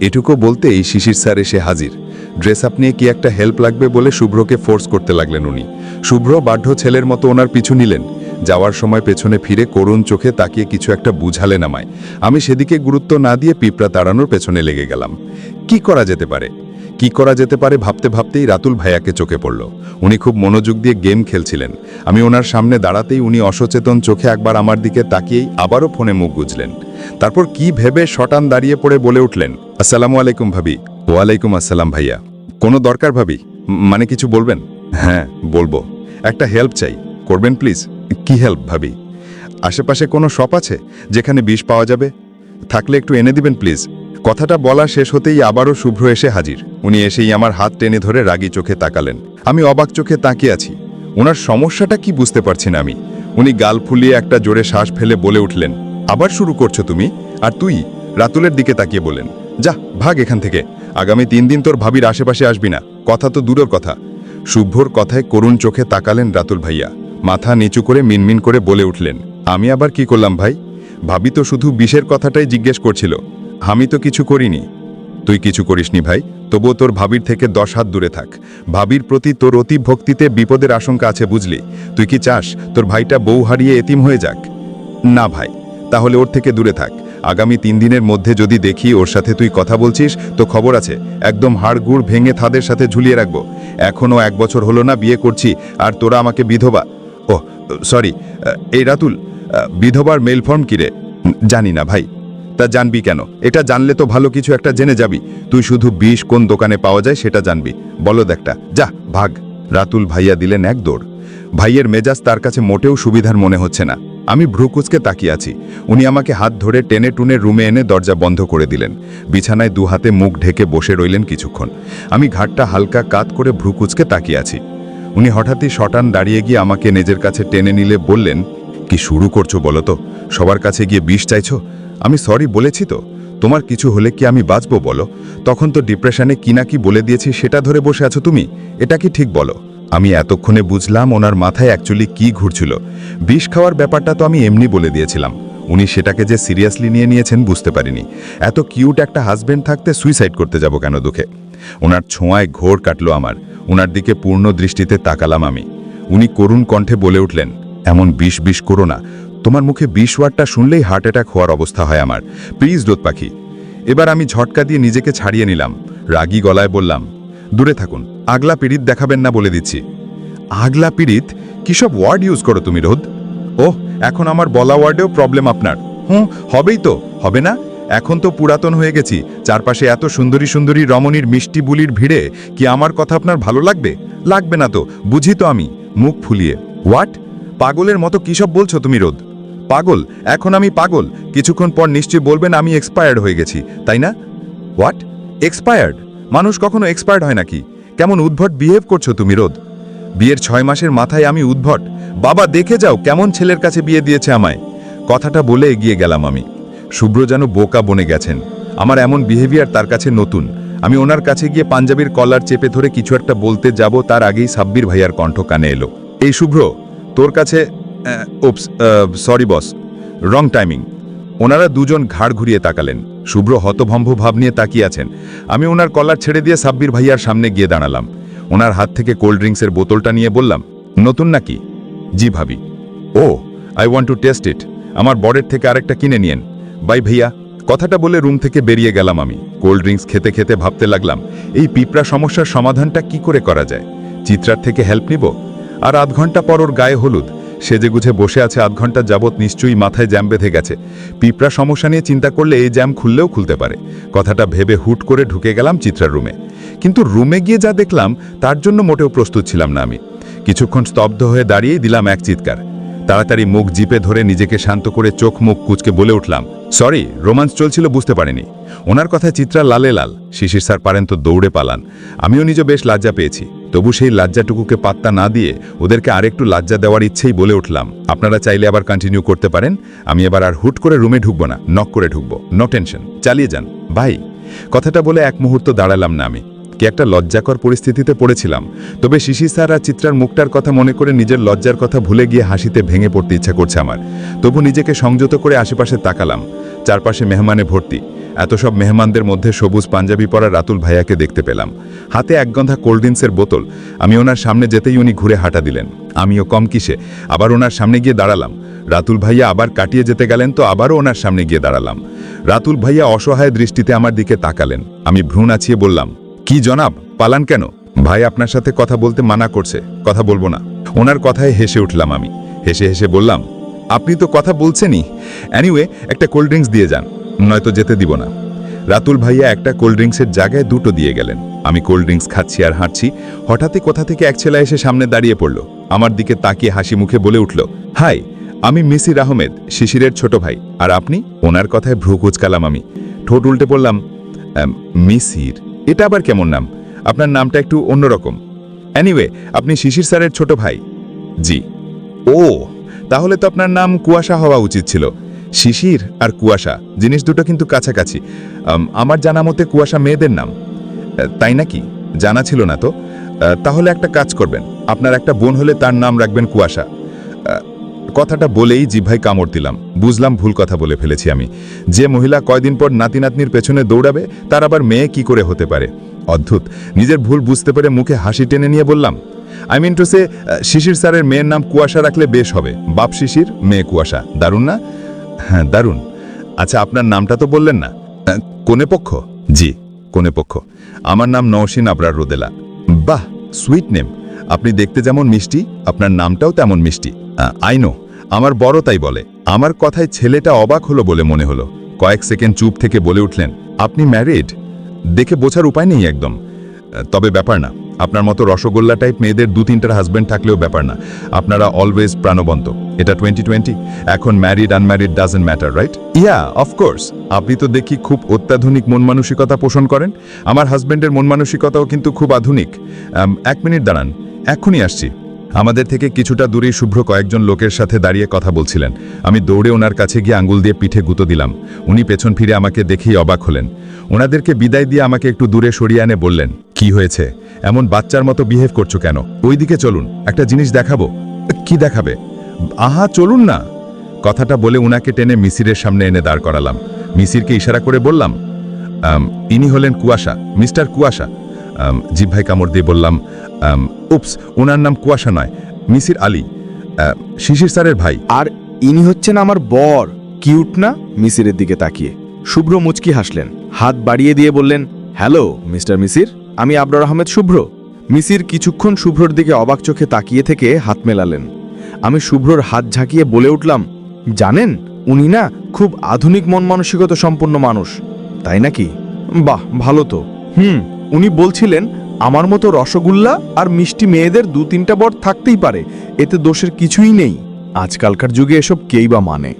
এটুকু বলতে এই শিশির স্যার এসে হাজির। ড্রেস আপ নিয়ে কি একটা হেল্প লাগবে বলে শুভ্রকে ফোর্স করতে লাগলেন উনি। শুভ্র বাধ্য ছেলের মতো ওনার পিছু নিলেন। যাওয়ার সময় পেছনে ফিরে করুণ চোখে তাকিয়ে কিছু একটা বুঝালেন আমায়। আমি সেদিকে গুরুত্ব না দিয়ে পিঁপড়া তাড়ানোর পেছনে লেগে গেলাম। কি করা যেতে পারে, কি করা যেতে পারে ভাবতে ভাবতেই রাতুল ভাইয়াকে চোখে পড়ল। উনি খুব মনোযোগ দিয়ে গেম খেলছিলেন। আমি ওনার সামনে দাঁড়াতেই উনি অসচেতন চোখে একবার আমার দিকে তাকিয়েই আবারও ফোনে মুখ গুজলেন। তারপর কি ভেবে শটান দাঁড়িয়ে পড়ে বলে উঠলেন, আসসালামু আলাইকুম ভাবি। ওয়ালাইকুম আসসালাম ভাইয়া। কোনো দরকার ভাবি? মানে কিছু বলবেন? হ্যাঁ বলবো, একটা হেল্প চাই, করবেন প্লিজ। কি হেল্প ভাবি? আশেপাশে কোনো শপ আছে যেখানে বিষ পাওয়া যাবে? থাকলে একটু এনে দিবেন প্লিজ। কথাটা বলা শেষ হতেই আবারও শুভ্র এসে হাজির। উনি এসেই আমার হাত টেনে ধরে রাগী চোখে তাকালেন। আমি অবাক চোখে তাকিয়ে আছি। ওনার সমস্যাটা কি বুঝতে পারছি না আমি। উনি গাল ফুলিয়ে একটা জোরে শ্বাস ফেলে বলে উঠলেন, আবার শুরু করছো তুমি? আর তুই? রাতুলের দিকে তাকিয়ে বলেন, যা ভাগ এখান থেকে, আগামী 3 দিন তোর ভাবির আশেপাশে আসবি না। কথা তো দূরের কথা। শুভ্রর কথায় করুণ চোখে তাকালেন রাতুল ভাইয়া। মাথা নিচু করে মিনমিন করে বলে উঠলেন, আমি আবার কি করলাম ভাই? ভাবি তো শুধু বিষের কথাটাই জিজ্ঞেস করছিল, আমি তো কিছু করিনি। তুই কিছু করিসনি ভাই, তবুও তোর ভাবির থেকে 10 হাত দূরে থাক। ভাবির প্রতি তোর অতি ভক্তিতে বিপদের আশঙ্কা আছে বুঝলি। তুই কি চাস তোর ভাইটা বউ হারিয়ে এতিম হয়ে যাক? না ভাই, তাহলে ওর থেকে দূরে থাক। আগামী 3 দিনের মধ্যে যদি দেখি ওর সাথে তুই কথা বলছিস তো খবর আছে, একদম হাড়গুড় ভেঙে তাদের সাথে ঝুলিয়ে রাখবো। এখনও 1 বছর হলো না বিয়ে করছি, আর তোরা আমাকে বিধবা, ও সরি, এই রাতুল, বিধবার মেল ফর্ম কিরে? জানি না ভাই। তা জানবি কেন? এটা জানলে তো ভালো কিছু একটা জেনে যাবি। তুই শুধু বিষ কোন দোকানে পাওয়া যায় সেটা জানবি। বলদ একটা, যা ভাগ। রাতুল ভাইয়া দিলেন এক দৌড়। ভাইয়ের মেজাজ তার কাছে মোটেও সুবিধার মনে হচ্ছে না। আমি ভ্রুকুচকে তাকিয়ে আছি। উনি আমাকে হাত ধরে টেনে টুনে রুমে এনে দরজা বন্ধ করে দিলেন। বিছানায় 2 হাতে মুখ ঢেকে বসে রইলেন কিছুক্ষণ। আমি ঘাটটা হালকা কাত করে ভ্রুকুচকে তাকিয়ে আছি। উনি হঠাৎই শটান দাঁড়িয়ে গিয়ে আমাকে নিজের কাছে টেনে নিলে বললেন, কি শুরু করছো বলো তো? সবার কাছে গিয়ে বিষ চাইছো? আমি সরি বলেছি তো। তোমার কিছু হলে কি আমি বাঁচবো বলো? তখন তো ডিপ্রেশনে কি না কি বলে দিয়েছি সেটা ধরে বসে আছো তুমি। এটা কি ঠিক বলো? আমি এতক্ষণে বুঝলাম ওনার মাথায় অ্যাকচুয়ালি কি ঘুরছিল। বিষ খাওয়ার ব্যাপারটা তো আমি এমনি বলে দিয়েছিলাম। উনি সেটাকে যে সিরিয়াসলি নিয়েছেন বুঝতে পারিনি। এত কিউট একটা হাজবেন্ড থাকতে সুইসাইড করতে যাব কেন দুঃখে? ওনার ছোঁয়ায় ঘোর কাটলো আমার। ওনার দিকে পূর্ণ দৃষ্টিতে তাকালাম আমি। উনি করুণ কণ্ঠে বলে উঠলেন, এমন বিষ করো না। তোমার মুখে বিষ ওয়ার্ডটা শুনলেই হার্ট অ্যাটাক হওয়ার অবস্থা হয় আমার। প্লিজ দোত পাখি। এবার আমি ঝটকা দিয়ে নিজেকে ছাড়িয়ে নিলাম। রাগী গলায় বললাম, দূরে থাকুন, আগলা পীড়িত দেখাবেন না বলে দিচ্ছি। আগলা পীড়িত? কিসব ওয়ার্ড ইউজ করো তুমি রোদ? ওহ, এখন আমার বলা ওয়ার্ডেও প্রবলেম আপনার? হবেই তো, হবে না? এখন তো পুরাতন হয়ে গেছি। চারপাশে এত সুন্দরী সুন্দরী রমণীর মিষ্টি বুলির ভিড়ে কি আমার কথা আপনার ভালো লাগবে? লাগবে না তো, বুঝি তো আমি। মুখ ফুলিয়ে, হোয়াট? পাগলের মতো কিসব বলছো তুমি রোদ? পাগল? এখন আমি পাগল? কিছুক্ষণ পর নিশ্চয়ই বলবেন আমি এক্সপায়ার্ড হয়ে গেছি, তাই না? হোয়াট? এক্সপায়ার্ড? মানুষ কখনো এক্সপায়ার্ড হয় নাকি? কেমন উদ্ভট বিহেভ করছো তুমি রোদ। বিয়ের 6 মাসের মাথায় আমি উদ্ভট? বাবা দেখে যাও কেমন ছেলের কাছে বিয়ে দিয়েছে আমায়। কথাটা বলে এগিয়ে গেলাম আমি। শুভ্র যেন বোকা বনে গেছেন। আমার এমন বিহেভিয়ার তার কাছে নতুন। আমি ওনার কাছে গিয়ে পাঞ্জাবির কলার চেপে ধরে কিছু একটা বলতে যাব, তার আগেই সাব্বির ভাইয়ার কণ্ঠ কানে এলো। এই শুভ্র, তোর কাছে, ওপস, সরি বস, রং টাইমিং। ওনারা দুজন ঘাড় ঘুরিয়ে তাকালেন। শুভ্র হতভম্ব ভাব নিয়ে তাকিয়ে আছেন। আমি ওনার কলার ছেড়ে দিয়ে সাব্বির ভাইয়ার সামনে গিয়ে দাঁড়ালাম। ওনার হাত থেকে কোল্ড ড্রিঙ্কসের বোতলটা নিয়ে বললাম, নতুন নাকি? জি ভাবি। ও, আই ওয়ান্ট টু টেস্ট ইট। আমার বরের থেকে আরেকটা কিনে নিয়েন। বাই ভাইয়া। কথাটা বলে রুম থেকে বেরিয়ে গেলাম আমি। কোল্ড ড্রিঙ্কস খেতে খেতে ভাবতে লাগলাম, এই পিঁপড়া সমস্যার সমাধানটা কি করে করা যায়? চিত্রার থেকে হেল্প নিব? আর 8 ঘন্টা পর ওর গায়ে হলুদ। সেজে গুছে বসে আছে 8 ঘন্টা যাবৎ, নিশ্চয়ই মাথায় জ্যাম বেঁধে গেছে। পিঁপড়া সমস্যা নিয়ে চিন্তা করলে এই জ্যাম খুললেও খুলতে পারে। কথাটা ভেবে হুট করে ঢুকে গেলাম চিত্রার রুমে। কিন্তু রুমে গিয়ে যা দেখলাম তার জন্য মোটেও প্রস্তুত ছিলাম না আমি। কিছুক্ষণ স্তব্ধ হয়ে দাঁড়িয়েই দিলাম এক চিৎকার। তাড়াতাড়ি মুখ জিপে ধরে নিজেকে শান্ত করে চোখ মুখ কুচকে বলে উঠলাম, সরি, রোমান্স চলছিল বুঝতে পারিনি। ওনার কথায় চিত্রা লালে লাল। শিশির স্যার পারেন তো দৌড়ে পালান। আমিও নিজে বেশ লজ্জা পেয়েছি। তবু সেই লজ্জাটুকুকে পাত্তা না দিয়ে ওদেরকে আরেকটু লজ্জা দেওয়ার ইচ্ছেই বলে উঠলাম, আপনারা চাইলে আবার কন্টিনিউ করতে পারেন। আমি এবার আর হুট করে রুমে ঢুকবো না, নক করে ঢুকবো। নো টেনশন, চালিয়ে যান। বাই। কথাটা বলে এক মুহূর্ত দাঁড়ালাম না আমি। কি একটা লজ্জাকর পরিস্থিতিতে পড়েছিলাম। তবে শিশির স্যার আর চিত্রার মুখটার কথা মনে করে নিজের লজ্জার কথা ভুলে গিয়ে হাসিতে ভেঙে পড়তে ইচ্ছা করছে আমার। তবু নিজেকে সংযত করে আশেপাশে তাকালাম। চারপাশে মেহমানে ভর্তি। এত সব মেহমানদের মধ্যে সবুজ পাঞ্জাবি পরা রাতুল ভাইয়াকে দেখতে পেলাম। হাতে একগন্ধা কোল্ড ড্রিঙ্কসের বোতল। আমি ওনার সামনে যেতেই উনি ঘুরে হাঁটা দিলেন। আমিও কম কিসে আবার ওনার সামনে গিয়ে দাঁড়ালাম। রাতুল ভাইয়া আবার কাটিয়ে যেতে গেলেন তো আবারও ওনার সামনে গিয়ে দাঁড়ালাম। রাতুল ভাইয়া অসহায় দৃষ্টিতে আমার দিকে তাকালেন। আমি ভ্রু নাচিয়ে বললাম, কি জনাব, পালান কেন? ভাই আপনার সাথে কথা বলতে মানা করছে, কথা বলবো না। ওনার কথায় হেসে উঠলাম আমি। হেসে হেসে বললাম, আপনি তো কথা বলছেনই, এনিওয়ে একটা কোল্ড ড্রিঙ্কস দিয়ে যান, নয়তো যেতে দিব না। রাতুল ভাইয়া একটা কোল্ড ড্রিঙ্কসের জায়গায় দুটো দিয়ে গেলেন। আমি কোল্ড ড্রিঙ্কস খাচ্ছি আর হাঁটছি। হঠাৎই কোথা থেকে এক ছেলে এসে সামনে দাঁড়িয়ে পড়ল। আমার দিকে তাকিয়ে হাসি মুখে বলে উঠল, হাই, আমি মিসির আহমেদ, শিশিরের ছোট ভাই। আর আপনি? ওনার কথায় ভ্রু কুচকালাম আমি। ঠোঁট উল্টে বললাম, মিসির? এটা আবার কেমন নাম? আপনার নামটা একটু অন্যরকম। এনিওয়ে, আপনি শিশির স্যারের ছোট ভাই? জি। ও, তাহলে তো আপনার নাম কুয়াশা হওয়া উচিত ছিল। শিশির আর কুয়াশা জিনিস দুটো কিন্তু কাছাকাছি। আমার জানা মতে কুয়াশা মেয়েদের নাম। তাই নাকি? জানা ছিল না তো। তাহলে একটা কাজ করবেন, আপনার একটা বোন হলে তার নাম রাখবেন কুয়াশা। কথাটা বলেই জিভাই কামড় দিলাম। বুঝলাম ভুল কথা বলে ফেলেছি আমি। যে মহিলা কয়দিন পর নাতি নাতনির পেছনে দৌড়াবে, তার আবার মেয়ে কি করে হতে পারে? অদ্ভুত। নিজের ভুল বুঝতে পেরে মুখে হাসি টেনে নিয়ে বললাম, আই মিন টু সে, শিশির স্যারের মেয়ের নাম কুয়াশা রাখলে বেশ হবে। বাপ শিশির, মেয়ে কুয়াশা। দারুণ না? হ্যাঁ, দারুণ। আচ্ছা, আপনার নামটা তো বললেন না। কোনে পক্ষ? জি, কোনে পক্ষ। আমার নাম নওশিন আবরার রোদেলা। বাহ, সুইট নেম। আপনি দেখতে যেমন মিষ্টি, আপনার নামটাও তেমন মিষ্টি। আই নো, আমার বড় তাই বলে। আমার কথায় ছেলেটা অবাক হলো বলে মনে হলো। কয়েক সেকেন্ড চুপ থেকে বলে উঠলেন, আপনি ম্যারিড? দেখে বোঝার উপায় নেই একদম। তবে ব্যাপার না, আপনার মতো রসগোল্লা টাইপ মেয়েদের 2-3টার হাজব্যান্ড থাকলেও ব্যাপার না। আপনারা অলওয়েজ প্রাণবন্ত। এটা 2020, এখন married unmarried doesn't matter, right? Yeah, of course. আপনি তো দেখি খুব অত্যাধুনিক মন মানসিকতা পোষণ করেন। আমার হাজব্যান্ডের মন মানসিকতাও কিন্তু খুব আধুনিক। 1 মিনিট দাঁড়ান, এক্ষুনি আসছি। আমাদের থেকে কিছুটা দূরেই শুভ্র কয়েকজন লোকের সাথে দাঁড়িয়ে কথা বলছিলেন। আমি দৌড়ে ওনার কাছে গিয়ে আঙ্গুল দিয়ে পিঠে গুঁতো দিলাম। উনি পেছন ফিরে আমাকে দেখেই অবাক হলেন। ওনাদেরকে বিদায় দিয়ে আমাকে একটু দূরে সরিয়ে এনে বললেন, কি হয়েছে? এমন বাচ্চার মতো বিহেভ করছো কেন? ওইদিকে চলুন, একটা জিনিস দেখাবো। কি দেখাবে? আহা, চলুন না। কথাটা বলে উনাকে টেনে মিসিরের সামনে এনে দাঁড় করালাম। মিসিরকে ইশারা করে বললাম, ইনি হলেন কুয়াশা, মিস্টার কুয়াশা। জিভ ভাই কামড় দিয়ে বললাম, উপস, ওনার নাম কুয়াশা নয়, মিসির আলী, শিশির স্যারের ভাই। আর ইনি হচ্ছেন আমার বর। কিউট না? মিসিরের দিকে তাকিয়ে শুভ্র মুচকি হাসলেন, হাত বাড়িয়ে দিয়ে বললেন, হ্যালো মিস্টার মিসির, আমি আবরার আহমেদ শুভ্র। মিসির কিছুক্ষণ শুভ্রর দিকে অবাক চোখে তাকিয়ে থেকে হাত মেলালেন। আমি শুভ্রর হাত ঝাঁকিয়ে বলে উঠলাম, জানেন, উনি না খুব আধুনিক মন মানসিকতা সম্পন্ন মানুষ। তাই নাকি? বাহ, ভালো তো। উনি বলছিলেন আমার মতো রসগোল্লা আর মিষ্টি মেয়েদের 2-3টা বর থাকতেই পারে, এতে দোষের কিছুই নেই। আজকালকার যুগে এসব কেই বা মানে।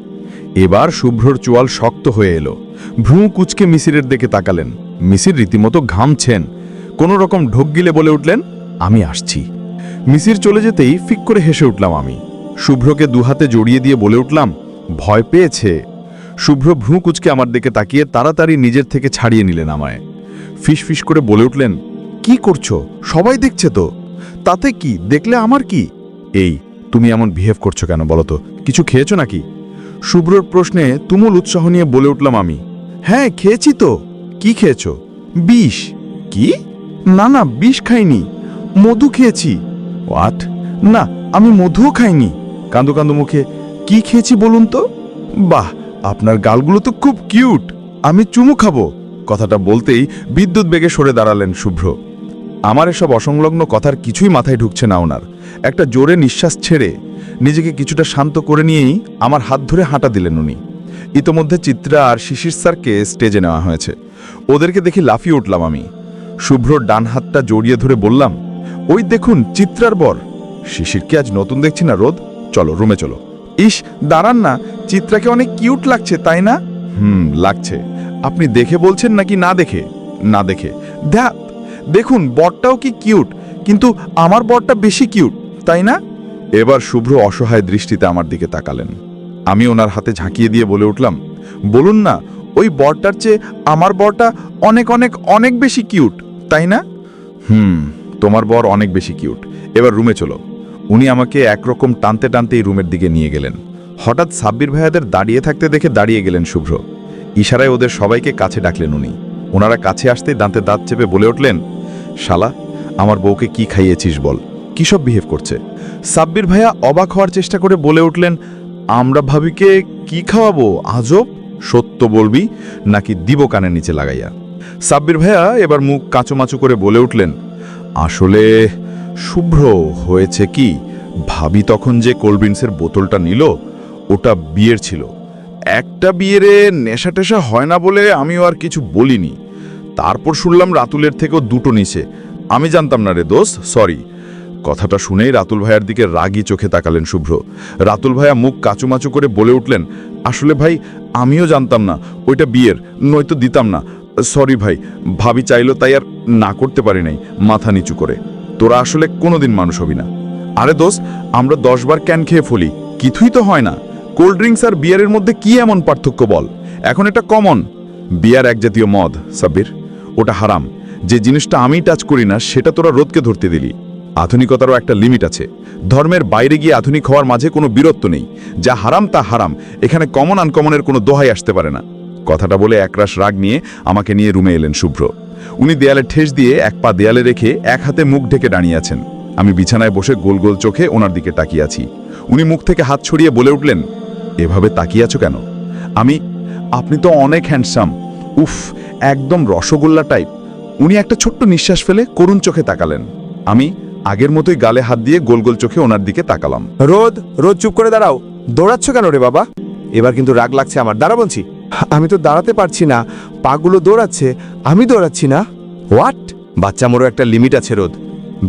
এবার শুভ্রর চোয়াল শক্ত হয়ে এলো। ভ্রু কুচকে মিসিরের দিকে তাকালেন। মিসির রীতিমতো ঘামছেন। কোনো রকম ঢোক গিলে বলে উঠলেন, আমি আসছি। মিসির চলে যেতেই ফিক করে হেসে উঠলাম আমি। শুভ্রকে দুহাতে জড়িয়ে দিয়ে বলে উঠলাম, ভয় পেয়েছে? শুভ্র ভ্রু কুচকে আমার দিকে তাকিয়ে তাড়াতাড়ি নিজের থেকে ছাড়িয়ে নিলেন আমায়। ফিস ফিস করে বলে উঠলেন, কি করছো? সবাই দেখছে তো। তাতে কি, দেখলে আমার কি? এই, তুমি এমন বিহেভ করছো কেন বলো তো? কিছু খেয়েছো নাকি? শুভ্রর প্রশ্নে তুমুল উৎসাহ নিয়ে বলে উঠলাম আমি, হ্যাঁ খেয়েছি তো। কি খেয়েছো? বিষ। কি? না না, বিষ খাইনি, মধু খেয়েছি। হোয়াট? না, আমি মধুও খাইনি। কান্দু কান্দু মুখে, কি খেয়েছি বলুন তো? বাহ, আপনার গালগুলো তো খুব কিউট, আমি চুমু খাবো। কথাটা বলতেই বিদ্যুৎ বেগে সরে দাঁড়ালেন শুভ্র। আমার এসব অসংলগ্ন কথার কিছুই মাথায় ঢুকছে না ওনার। একটা জোরে নিঃশ্বাস ছেড়ে নিজেকে কিছুটা শান্ত করে নিয়েই আমার হাত ধরে হাঁটা দিলেন উনি। ইতোমধ্যে চিত্রা আর শিশির স্যারকে স্টেজে নেওয়া হয়েছে। ওদেরকে দেখি লাফিয়ে উঠলাম আমি। শুভ্রর ডান হাতটা জড়িয়ে ধরে বললাম, ওই দেখুন চিত্রার বর। শিশিরকে আজ নতুন দেখছি না রোদ, চলো রুমে চলো। ইস, দাঁড়ান না, চিত্রাকে অনেক কিউট লাগছে, তাই না? লাগছে। আপনি দেখে বলছেন নাকি না দেখে? না দেখে। দেখুন বরটাও কি কিউট, কিন্তু আমার বরটা বেশি কিউট, তাই না? এবার শুভ্র অসহায় দৃষ্টিতে আমার দিকে তাকালেন। আমি ওনার হাতে ঝাঁকিয়ে দিয়ে বলে উঠলাম, বলুন না, ওই বরটার চেয়ে আমার বরটা অনেক অনেক অনেক বেশি কিউট, তাই না? তোমার বর অনেক বেশি কিউট। এবার রুমে চলো। উনি আমাকে একরকম টানতে টানতে এই রুমের দিকে নিয়ে গেলেন। হঠাৎ সাব্বির ভাইয়াদের দাঁড়িয়ে থাকতে দেখে দাঁড়িয়ে গেলেন শুভ্র। ইশারায় ওদের সবাইকে কাছে ডাকলেন উনি। ওনারা কাছে আসতেই দাঁতে দাঁত চেপে বলে উঠলেন, শালা, আমার বউকে কি খাইয়েছিস বল, কি সব বিহেভ করছে? সাব্বির ভাইয়া অবাক হওয়ার চেষ্টা করে বলে উঠলেন, আমরা ভাবিকে কি খাওয়াবো আজব? সত্য বলবি নাকি দিব কানের নিচে লাগাইয়া? সাব্বির ভাইয়া এবার মুখ কাঁচুমাচু করে বলে উঠলেন, আসলে শুভ্র, হয়েছে কি, ভাবি তখন যে কোল্ড ড্রিঙ্কসের বোতলটা নিল ওটা বিয়ের ছিল। একটা বিয়েরে নেশা টেশা হয় না বলে আমিও আর কিছু বলিনি। তারপর শুনলাম রাতুলের থেকেও দুটো নিছে। আমি জানতাম না রে দোস্ত, সরি। কথাটা শুনেই রাতুল ভাইয়ার দিকে রাগী চোখে তাকালেন শুভ্র। রাতুল ভাইয়া মুখ কাচুমাচু করে বলে উঠলেন, আসলে ভাই আমিও জানতাম না ওইটা বিয়ের, নয়তো দিতাম না। সরি ভাই, ভাবি চাইলো তাই আর না করতে পারি নাই। মাথা নিচু করে, তোরা আসলে কোনোদিন মানুষ হবি না। আরে দোস্ত, আমরা 10 বার ক্যান খেয়ে ফলি, কিছুই তো হয় না। কোল্ড ড্রিঙ্কস আর বিয়ারের মধ্যে কি এমন পার্থক্য বল? এখন এটা কমন। বিয়ার এক জাতীয় মদ সাব্বির, ওটা হারাম। যে জিনিসটা আমি টাচ করি না সেটা তোরা রোদকে ধরতে দিলি। আধুনিকতারও একটা লিমিট আছে। ধর্মের বাইরে গিয়ে আধুনিক হওয়ার মাঝে কোনো বীরত্ব নেই। যা হারাম তা হারাম, এখানে কমন আনকমনের কোনো দোহাই আসতে পারে না। কথাটা বলে একরাশ রাগ নিয়ে আমাকে নিয়ে রুমে এলেন শুভ্র। উনি দেয়ালে ঠেস দিয়ে এক পা দেয়ালে রেখে এক হাতে মুখ ঢেকে দাঁড়িয়ে আছেন। আমি বিছানায় বসে গোল গোল চোখে ওনার দিকে তাকিয়ে আছি। উনি মুখ থেকে হাত ছড়িয়ে বলে উঠলেন, এভাবে তাকিয়ে আছো কেন? আপনি তো অনেক হ্যান্ডসাম, উফ, একদম রসগোল্লা টাইপ। উনি একটা ছোট্ট নিঃশ্বাস ফেলে করুণ চোখে তাকালেন। আমি আগের মতোই গালে হাত দিয়ে গোল গোল চোখে ওনার দিকে তাকালাম। রোদ, রোদ চুপ করে দাঁড়াও। দৌড়াচ্ছ কেন রে বাবা? এবার কিন্তু রাগ লাগছে আমার। দাঁড়া বলছি। আমি তো দাঁড়াতে পারছি না, পাগুলো দৌড়াচ্ছে, আমি দৌড়াচ্ছি না। হোয়াট? বাচ্চা মোরও একটা লিমিট আছে রোদ।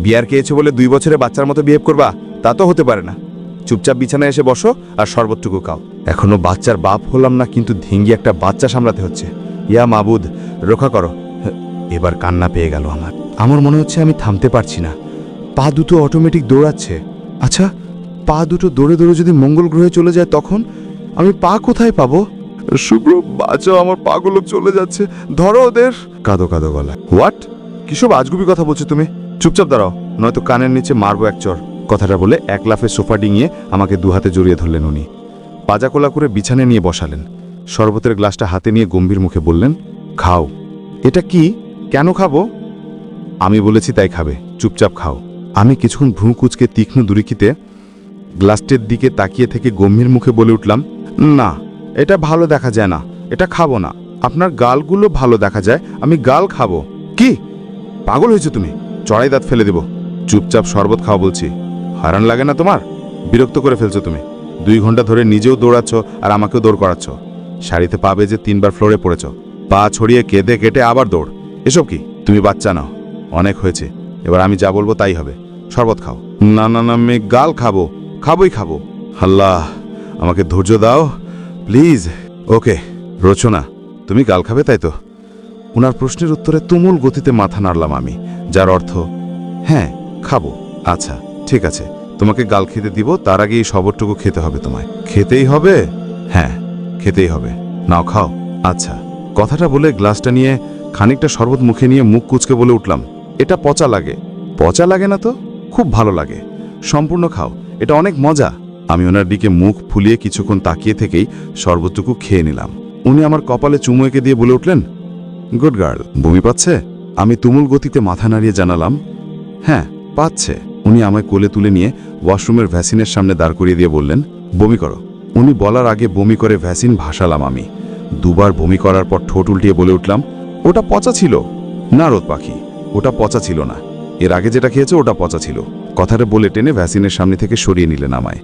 বিয়ার খেয়েছো বলে 2 বছরে বাচ্চার মতো বিহেভ করবা, তা তো হতে পারে না। চুপচাপ বিছানায় এসে বসো আর শরবতটুকু খাও। এখনো বাচ্চার বাপ হলাম না, কিন্তু ধিঙ্গি একটা বাচ্চা সামলাতে হচ্ছে। ইয়া মাবুদ, রক্ষা করো। এবার কান্না পেয়ে গেল আমার মনে হচ্ছে আমি থামতে পারছি না। পা দুটো অটোমেটিক দৌড়াচ্ছে। আচ্ছা, পা দুটো দৌড়ে দৌড়ে যদি মঙ্গল গ্রহে চলে যায় তখন আমি পা কোথায় পাবো? শুভ্র, বাঁচাও, আমার পাগুলো চলে যাচ্ছে, ধরো ওদের। কাঁদো কাঁদো গলা। হোয়াট? কিসব আজগুবি কথা বলছো তুমি? চুপচাপ দাঁড়াও, নয়তো কানের নিচে মারবো এক চর। কথাটা বলে এক লাফে সোফা ডিঙিয়ে আমাকে 2 হাতে জড়িয়ে ধরলেন উনি। পাজা কোলা করে বিছানায় নিয়ে বসালেন। শরবতের গ্লাসটা হাতে নিয়ে গম্ভীর মুখে বললেন, খাও। এটা কি? কেন খাবো? আমি বলেছি তাই খাবে, চুপচাপ খাও। আমি কিছুক্ষণ ভ্রু কুচকে তীক্ষ্ণ দুরিকিতে গ্লাসটির দিকে তাকিয়ে থেকে গম্ভীর মুখে বলে উঠলাম, না, এটা ভালো দেখা যায় না, এটা খাবো না। আপনার গালগুলো ভালো দেখা যায়, আমি গাল খাবো। কি পাগল হয়েছো তুমি? চড়াই দাঁত ফেলে দেব। চুপচাপ শরবত খাও বলছি। হারান লাগে না তোমার? বিরক্ত করে ফেলছো তুমি। 2 ঘন্টা ধরে নিজেও দৌড়াচ্ছ আর আমাকেও দৌড় করাচ্ছ। শাড়িতে পা বেজে 3 বার ফ্লোরে পড়েছ, পা ছড়িয়ে কেঁদে কেটে আবার দৌড়। এসব কি? তুমি বাচ্চা নাও, অনেক হয়েছে। এবার আমি যা বলবো তাই হবে। শরবত খাও। না না না, আমি গাল খাবো, খাবোই খাবো। আল্লাহ, আমাকে ধৈর্য দাও প্লিজ। ওকে রচনা, তুমি গাল খাবে তাই তো? ওনার প্রশ্নের উত্তরে তুমুল গতিতে মাথা নাড়লাম আমি, যার অর্থ হ্যাঁ খাবো। আচ্ছা ঠিক আছে, তোমাকে গাল খেতে দিব, তার আগে এই শরবতটুকু খেতে হবে তোমায়। খেতেই হবে? হ্যাঁ খেতেই হবে, নাও খাও। আচ্ছা। কথাটা বলে গ্লাসটা নিয়ে খানিকটা শরবত মুখে নিয়ে মুখ কুচকে বলে উঠলাম, এটা পচা লাগে। পচা লাগে না তো, খুব ভালো লাগে, সম্পূর্ণ খাও, এটা অনেক মজা। আমি ওনার দিকে মুখ ফুলিয়ে কিছুক্ষণ তাকিয়ে থেকেই শরবতটুকু খেয়ে নিলাম। উনি আমার কপালে চুমু এঁকে দিয়ে বলে উঠলেন, গুড গার্ল। বমি পাচ্ছে? আমি তুমুল গতিতে মাথা নাড়িয়ে জানালাম, হ্যাঁ পাচ্ছে। উনি আমায় কোলে তুলে নিয়ে ওয়াশরুমের ভ্যাসিনের সামনে দাঁড় করিয়ে দিয়ে বললেন, বমি করো। উনি বলার আগে বমি করে ভ্যাসিন ভাসালাম আমি। 2 বার বমি করার পর ঠোঁট উল্টিয়ে বলে উঠলাম, ওটা পচা ছিল। না রোদ পাখি, ওটা পচা ছিল না। এর আগে যেটা খেয়েছে ওটা পচা ছিল। কথাটা বলে টেনে ভ্যাসিনের সামনে থেকে সরিয়ে নিলেন আমায়।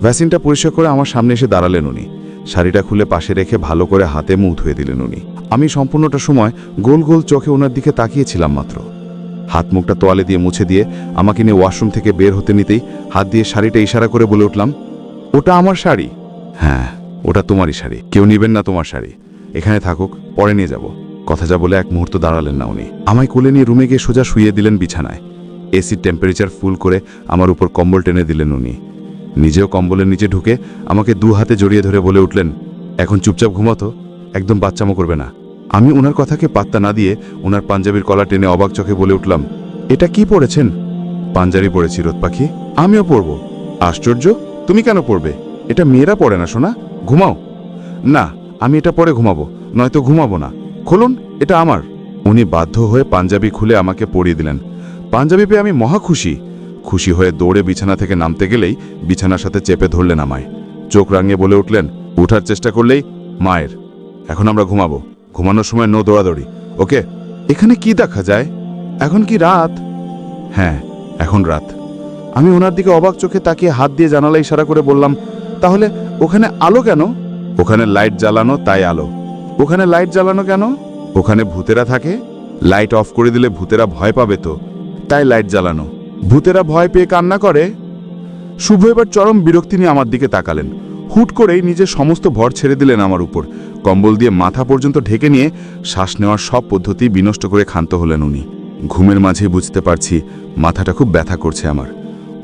ভ্যাসিনটা পরিষ্কার করে আমার সামনে এসে দাঁড়ালেন উনি। শাড়িটা খুলে পাশে রেখে ভালো করে হাতে মুখ ধুয়ে দিলেন উনি। আমি সম্পূর্ণটা সময় গোল গোল চোখে ওনার দিকে তাকিয়েছিলাম মাত্র। হাত মুখটা তোয়ালে দিয়ে মুছে দিয়ে আমাকে নিয়ে ওয়াশরুম থেকে বের হতে নিতেই হাত দিয়ে শাড়িটা ইশারা করে বলে উঠলাম, ওটা আমার শাড়ি। হ্যাঁ ওটা তোমারই শাড়ি, কেউ নিবেন না তোমার শাড়ি, এখানে থাকুক, পরে নিয়ে যাব। কথা যা বলে এক মুহূর্ত দাঁড়ালেন না উনি। আমায় কোলে নিয়ে রুমে গিয়ে সোজা শুইয়ে দিলেন বিছানায়। এসির টেম্পারেচার ফুল করে আমার উপর কম্বল টেনে দিলেন উনি। নিজেও কম্বলের নিচে ঢুকে আমাকে 2 হাতে জড়িয়ে ধরে বলে উঠলেন, এখন চুপচাপ ঘুমাতো, একদম বাচ্চামো করবে না। আমি ওনার কথাকে পাত্তা না দিয়ে ওনার পাঞ্জাবির কলা টেনে অবাক চোখে বলে উঠলাম, এটা কি পড়েছেন? পাঞ্জাবি পড়েছি রোদ পাখি, আমিও পরব। আশ্চর্য, তুমি কেন পড়বে? এটা মেয়েরা পড়ে না সোনা, ঘুমাও। না, আমি এটা পরে ঘুমাবো, নয়তো ঘুমাবো না। খুলুন, এটা আমার। উনি বাধ্য হয়ে পাঞ্জাবি খুলে আমাকে পরিয়ে দিলেন। পাঞ্জাবি পেয়ে আমি মহা খুশি হয়ে দৌড়ে বিছানা থেকে নামতে গেলেই বিছানার সাথে চেপে ধরলেন আমায়। চোখ রাঙিয়ে বলে উঠলেন, উঠার চেষ্টা করলেই মায়ের। এখন আমরা ঘুমাবো, ঘুমানোর সময় নো দৌড়াদৌড়ি, ওকে? এখানে কি দেখা যায়? এখন কি রাত? হ্যাঁ, এখন রাত। আমি ওনার দিকে অবাক চোখে তাকিয়ে হাত দিয়ে জানালা ইশারা করে বললাম, তাহলে ওখানে আলো কেন? ওখানে লাইট জ্বালানো, তাই আলো। ওখানে লাইট জ্বালানো কেন? ওখানে ভূতেরা থাকে, লাইট অফ করে দিলে ভূতেরা ভয় পাবে তো, তাই লাইট জ্বালানো। ভূতেরা ভয় পেয়ে কান্না করে? শুভ এবার চরম বিরক্তি নিয়ে আমার দিকে তাকালেন। হুট করেই নিজের সমস্ত ভর ছেড়ে দিলেন আমার উপর। কম্বল দিয়ে মাথা পর্যন্ত ঢেকে নিয়ে শ্বাস নেওয়ার সব পদ্ধতি বিনষ্ট করে ক্ষান্ত হলেন উনি। ঘুমের মাঝে বুঝতে পারছি মাথাটা খুব ব্যথা করছে আমার।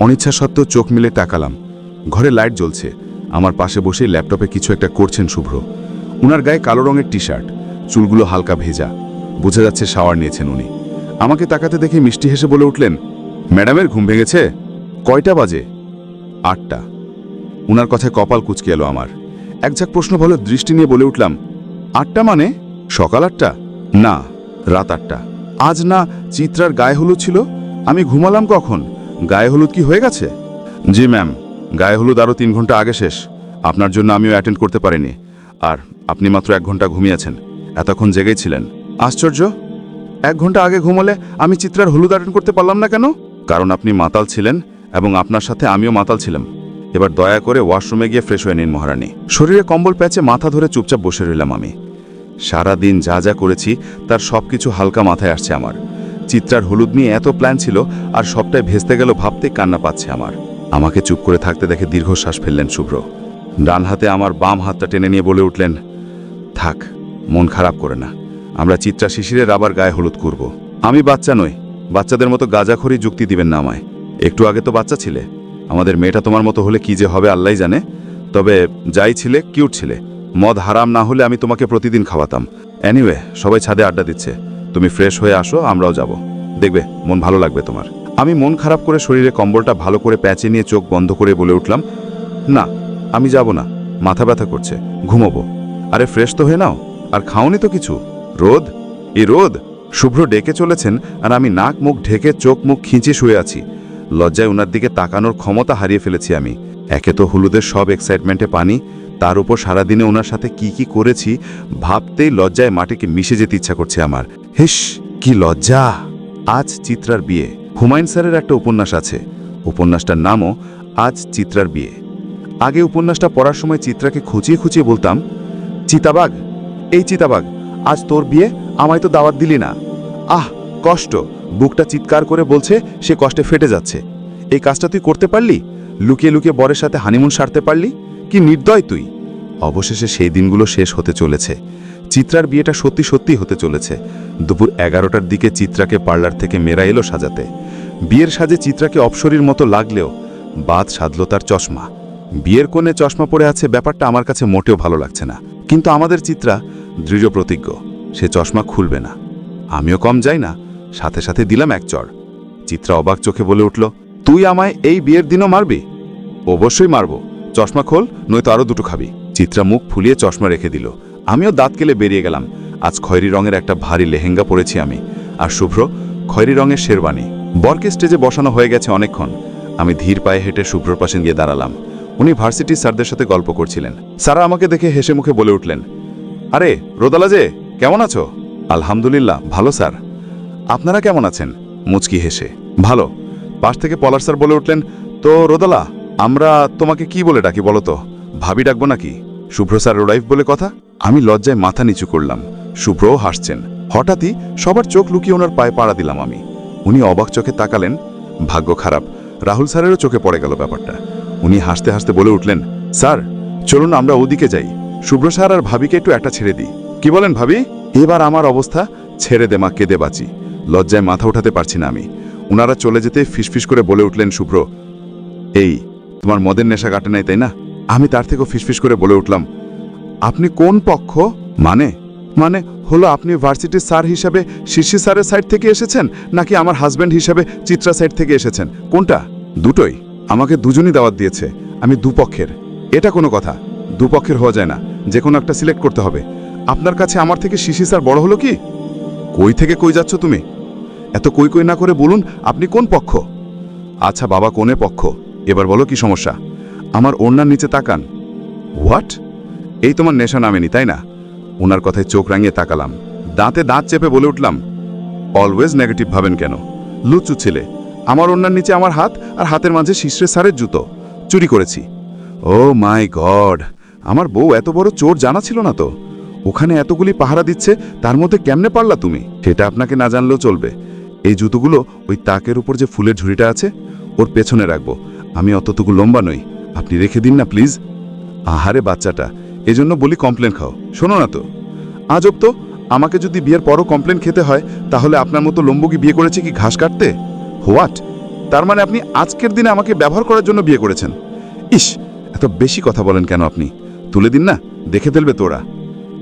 অনিচ্ছা সত্ত্বেও চোখ মিলে তাকালাম। ঘরে লাইট জ্বলছে। আমার পাশে বসে ল্যাপটপে কিছু একটা করছেন শুভ্র। উনার গায়ে কালো রঙের টি শার্ট, চুলগুলো হালকা ভেজা, বোঝা যাচ্ছে শাওয়ার নিয়েছেন উনি। আমাকে তাকাতে দেখে মিষ্টি হেসে বলে উঠলেন, ম্যাডামের ঘুম ভেঙেছে? কয়টা বাজে? 8টা। উনার কথায় কপাল কুঁচকে এলো আমার। এক ঝাঁক প্রশ্ন ভালো দৃষ্টি নিয়ে বলে উঠলাম, 8টা মানে সকাল 8টা? না, রাত 8টা। আজ না চিত্রার গায়ে হলুদ ছিল? আমি ঘুমালাম কখন? গায়ে হলুদ কি হয়ে গেছে? জি ম্যাম, গায়ে হলুদ আরও 3 ঘন্টা আগে শেষ। আপনার জন্য আমিও অ্যাটেন্ড করতে পারিনি। আর আপনি মাত্র 1 ঘন্টা ঘুমিয়েছেন, এতক্ষণ জেগেই ছিলেন। আশ্চর্য, 1 ঘন্টা আগে ঘুমলে আমি চিত্রার হলুদ অ্যাটেন্ড করতে পারলাম না কেন? কারণ আপনি মাতাল ছিলেন এবং আপনার সাথে আমিও মাতাল ছিলাম। এবার দয়া করে ওয়াশরুমে গিয়ে ফ্রেশ হয়ে নিন মহারানী। শরীরে কম্বল প্যাচে মাথা ধরে চুপচাপ বসে রইলাম আমি। সারা দিন যা যা করেছি তার সবকিছু হালকা মাথায় আসছে আমার। চিত্রার হলুদ নিয়ে এত প্ল্যান ছিল, আর সবটাই ভেস্তে গেল ভাবতে কান্না পাচ্ছে আমার। আমাকে চুপ করে থাকতে দেখে দীর্ঘশ্বাস ফেললেন শুভ্র। ডান হাতে আমার বাম হাতটা টেনে নিয়ে বলে উঠলেন, থাক, মন খারাপ করে না, আমরা চিত্রা শিশিরের আবার গায়ে হলুদ করব। আমি বাচ্চা নই, বাচ্চাদের মতো গাঁজাখড়ি যুক্তি দিবেন না আমায়। একটু আগে তো বাচ্চা ছিলে। আমাদের মেয়েটা তোমার মতো হলে কি যে হবে আল্লাহই জানে। তবে যাই ছিলে, কিউট ছিলে। মদ হারাম না হলে আমি তোমাকে প্রতিদিন খাওয়াতাম। এনিওয়ে, সবাই ছাদে আড্ডা দিচ্ছে, তুমি ফ্রেশ হয়ে আসো, আমরাও যাব। দেখবে মন ভালো লাগবে তোমার। আমি মন খারাপ করে শরীরে কম্বলটা ভালো করে প্যাঁচে নিয়ে চোখ বন্ধ করে বলে উঠলাম, না, আমি যাব না, মাথা ব্যথা করছে, ঘুমোবো। আরে ফ্রেশ তো হয়ে নাও, আর খাওনি তো কিছু। রোদ, এই রোদ। শুভ্র ডেকে চলেছেন আর আমি নাক মুখ ঢেকে চোখ মুখ খিঁচে শুয়ে আছি। লজ্জায় ওনার দিকে তাকানোর ক্ষমতা হারিয়ে ফেলেছি আমি। একে তো হলুদের সব এক্সাইটমেন্টে পানি, তার উপর সারাদিনে ওনার সাথে কি কি করেছি ভাবতেই লজ্জায় মাটিকে মিশে যেতে ইচ্ছা করছে আমার। হিস, কি লজ্জা! আজ চিত্রার বিয়ে। হুমায়ুন স্যারের একটা উপন্যাস আছে, উপন্যাসটার নামও আজ চিত্রার বিয়ে। আগে উপন্যাসটা পড়ার সময় চিত্রাকে খুঁচিয়ে খুঁচিয়ে বলতাম, চিতাবাঘ, এই চিতাবাঘ, আজ তোর বিয়ে, আমায় তো দাওয়াত দিলি না। আহ, কষ্ট! বুকটা চিৎকার করে বলছে সে কষ্টে ফেটে যাচ্ছে। এই কাজটা তুই করতে পারলি? লুকিয়ে লুকিয়ে বরের সাথে হানিমুন সারতে পারলি? কি নির্দয় তুই! অবশেষে সেই দিনগুলো শেষ হতে চলেছে। চিত্রার বিয়েটা সত্যি সত্যি হতে চলেছে। দুপুর 11টার দিকে চিত্রাকে পার্লার থেকে মেয়েরা এলো সাজাতে। বিয়ের সাজে চিত্রাকে অপসরীর মতো লাগলেও বাদ সাধল তার চশমা। বিয়ের কোণে চশমা পরে আছে, ব্যাপারটা আমার কাছে মোটেও ভালো লাগছে না। কিন্তু আমাদের চিত্রা দৃঢ় প্রতিজ্ঞ, সে চশমা খুলবে না। আমিও কম যাই না, সাথে সাথে দিলাম এক চড়। চিত্রা অবাক চোখে বলে উঠল, তুই আমায় এই বিয়ের দিনও মারবি? অবশ্যই মারব, চশমা খোল, নয়তো আরো দুটো খাবি। চিত্রা মুখ ফুলিয়ে চশমা রেখে দিল। আমিও দাঁত কেলে বেরিয়ে গেলাম। আজ খয়েরি রঙের একটা ভারী লেহেঙ্গা পরেছি আমি, আর শুভ্র খয়েরি রঙের শেরবানি। বরকে স্টেজে বসানো হয়ে গেছে অনেকক্ষণ। আমি ধীর পায়ে হেঁটে শুভ্রর পাশে গিয়ে দাঁড়ালাম। উনি ভার্সিটির স্যারদের সাথে গল্প করছিলেন। স্যারা আমাকে দেখে হেসে মুখে বলে উঠলেন, আরে রোদালা যে, কেমন আছো? আলহামদুলিল্লাহ, ভালো স্যার। আপনারা কেমন আছেন? মুচকি হেসে, ভালো। পাশ থেকে পলাশ স্যার বলে উঠলেন, তো রোদালা, আমরা তোমাকে কি বলে ডাকি বলো তো? ভাবি ডাকবো নাকি? শুভ্র স্যার ওরাইফ বলে কথা। আমি লজ্জায় মাথা নিচু করলাম। শুভ্রও হাসছেন। হঠাৎই সবার চোখ লুকিয়ে ওনার পায়ে পাড়া দিলাম আমি। উনি অবাক চোখে তাকালেন। ভাগ্য খারাপ, রাহুল স্যারেরও চোখে পড়ে গেল ব্যাপারটা। উনি হাসতে হাসতে বলে উঠলেন, স্যার চলুন আমরা ওদিকে যাই, শুভ্র স্যার আর ভাবিকে একটু একটা ছেড়ে দিই। কি বলেন ভাবি? এবার আমার অবস্থা, ছেড়ে দে মা, কেঁদে বাঁচি। লজ্জায় মাথা উঠাতে পারছি না আমি। ওনারা চলে যেতে ফিসফিস করে বলে উঠলেন, শুভ্র, এই তোমার মদের নেশা কাটে নাই তাই না? আমি তার থেকেও ফিসফিস করে বলে উঠলাম, আপনি কোন পক্ষ? মানে মানে হলো আপনি ভার্সিটির স্যার হিসাবে শিশি স্যারের সাইড থেকে এসেছেন নাকি আমার হাজব্যান্ড হিসাবে চিত্রা সাইড থেকে এসেছেন? কোনটা? দুটোই। আমাকে দুজনই দাওয়াত দিয়েছে, আমি দুপক্ষের। এটা কোনো কথা? দুপক্ষের হওয়া যায় না, যে কোনো একটা সিলেক্ট করতে হবে। আপনার কাছে আমার থেকে শিশি স্যার বড় হলো কি? কই থেকে কই যাচ্ছ তুমি? এত কই কই না করে বলুন আপনি কোন পক্ষ? আচ্ছা বাবা, কোনে পক্ষ? এবার বলো কি সমস্যা? আমার ওড়নার নিচে তাকান। হোয়াট? এই তোমার নেশা নামেনি তাই না? ওনার কথায় চোখ রাঙিয়ে তাকালাম, দাঁতে দাঁত চেপে বলে উঠলাম, অলওয়েজ নেগেটিভ ভাবেন কেন? লুচ্চু ছেলে। আমার ওড়নার নিচে আমার হাত, আর হাতের মাঝে শিশ্রে সারের জুতো। চুরি করেছি। ও মাই গড, আমার বউ এত বড় চোর জানা ছিল না তো। ওখানে এতগুলি পাহারা দিচ্ছে, তার মধ্যে কেমনে পারলা তুমি? সেটা আপনাকে না জানলেও চলবে। এই জুতোগুলো ওই তাকের উপর যে ফুলের ঝুড়িটা আছে ওর পেছনে রাখবো। আমি অতটুকু লম্বা নই, আপনি রেখে দিন না প্লিজ। আহারে বাচ্চাটা, এজন্য বলি কমপ্লেন খাও। শোনো না তো, আজব তো, আমাকে যদি বিয়ের পরও কমপ্লেন খেতে হয় তাহলে আপনার মতো লম্বুকি বিয়ে করেছে কি ঘাস কাটতে? হোয়াট? তার মানে আপনি আজকের দিনে আমাকে ব্যবহার করার জন্য বিয়ে করেছেন? ইস, এত বেশি কথা বলেন কেন আপনি? তুলে দিন না, দেখে ফেলবে তোরা।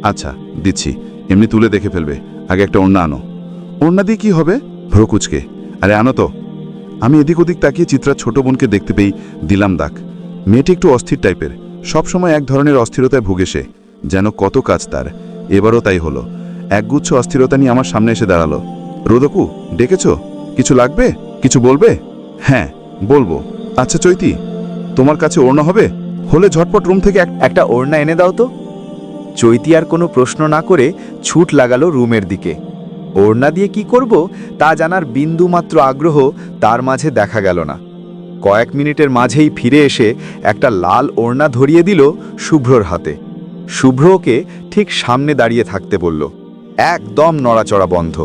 আচ্ছা দিচ্ছি, এমনি তুলে দেখে ফেলবে। আগে একটা ওড়না আনো। ওড়না দিয়ে কি হবে? ভ্রকুচকে। আরে আনো তো। আমি এদিক ওদিক তাকিয়ে চিত্রার ছোট বোনকে দেখতে পেয়ে দিলাম দাগ। মেয়েটি একটু অস্থির টাইপের, সবসময় এক ধরনের অস্থিরতায় ভুগে সে, যেন কত কাজ তার। এবারও তাই হলো, একগুচ্ছ অস্থিরতা নিয়ে আমার সামনে এসে দাঁড়ালো। রোদকু, ডেকেছ? কিছু লাগবে? কিছু বলবে? হ্যাঁ বলবো। আচ্ছা চৈতি, তোমার কাছে ওড়না হবে? হলে ঝটপট রুম থেকে একটা ওড়না এনে দাও তো। চৈতি আর কোনো প্রশ্ন না করে ছুট লাগালো রুমের দিকে। ওড়না দিয়ে কি করব তা জানার বিন্দুমাত্র আগ্রহ তার মাঝে দেখা গেল না। কয়েক মিনিটের মাঝেই ফিরে এসে একটা লাল ওড়না ধরিয়ে দিল শুভ্রর হাতে। শুভ্র ওকে ঠিক সামনে দাঁড়িয়ে থাকতে বলল, একদম নড়াচড়া বন্ধ।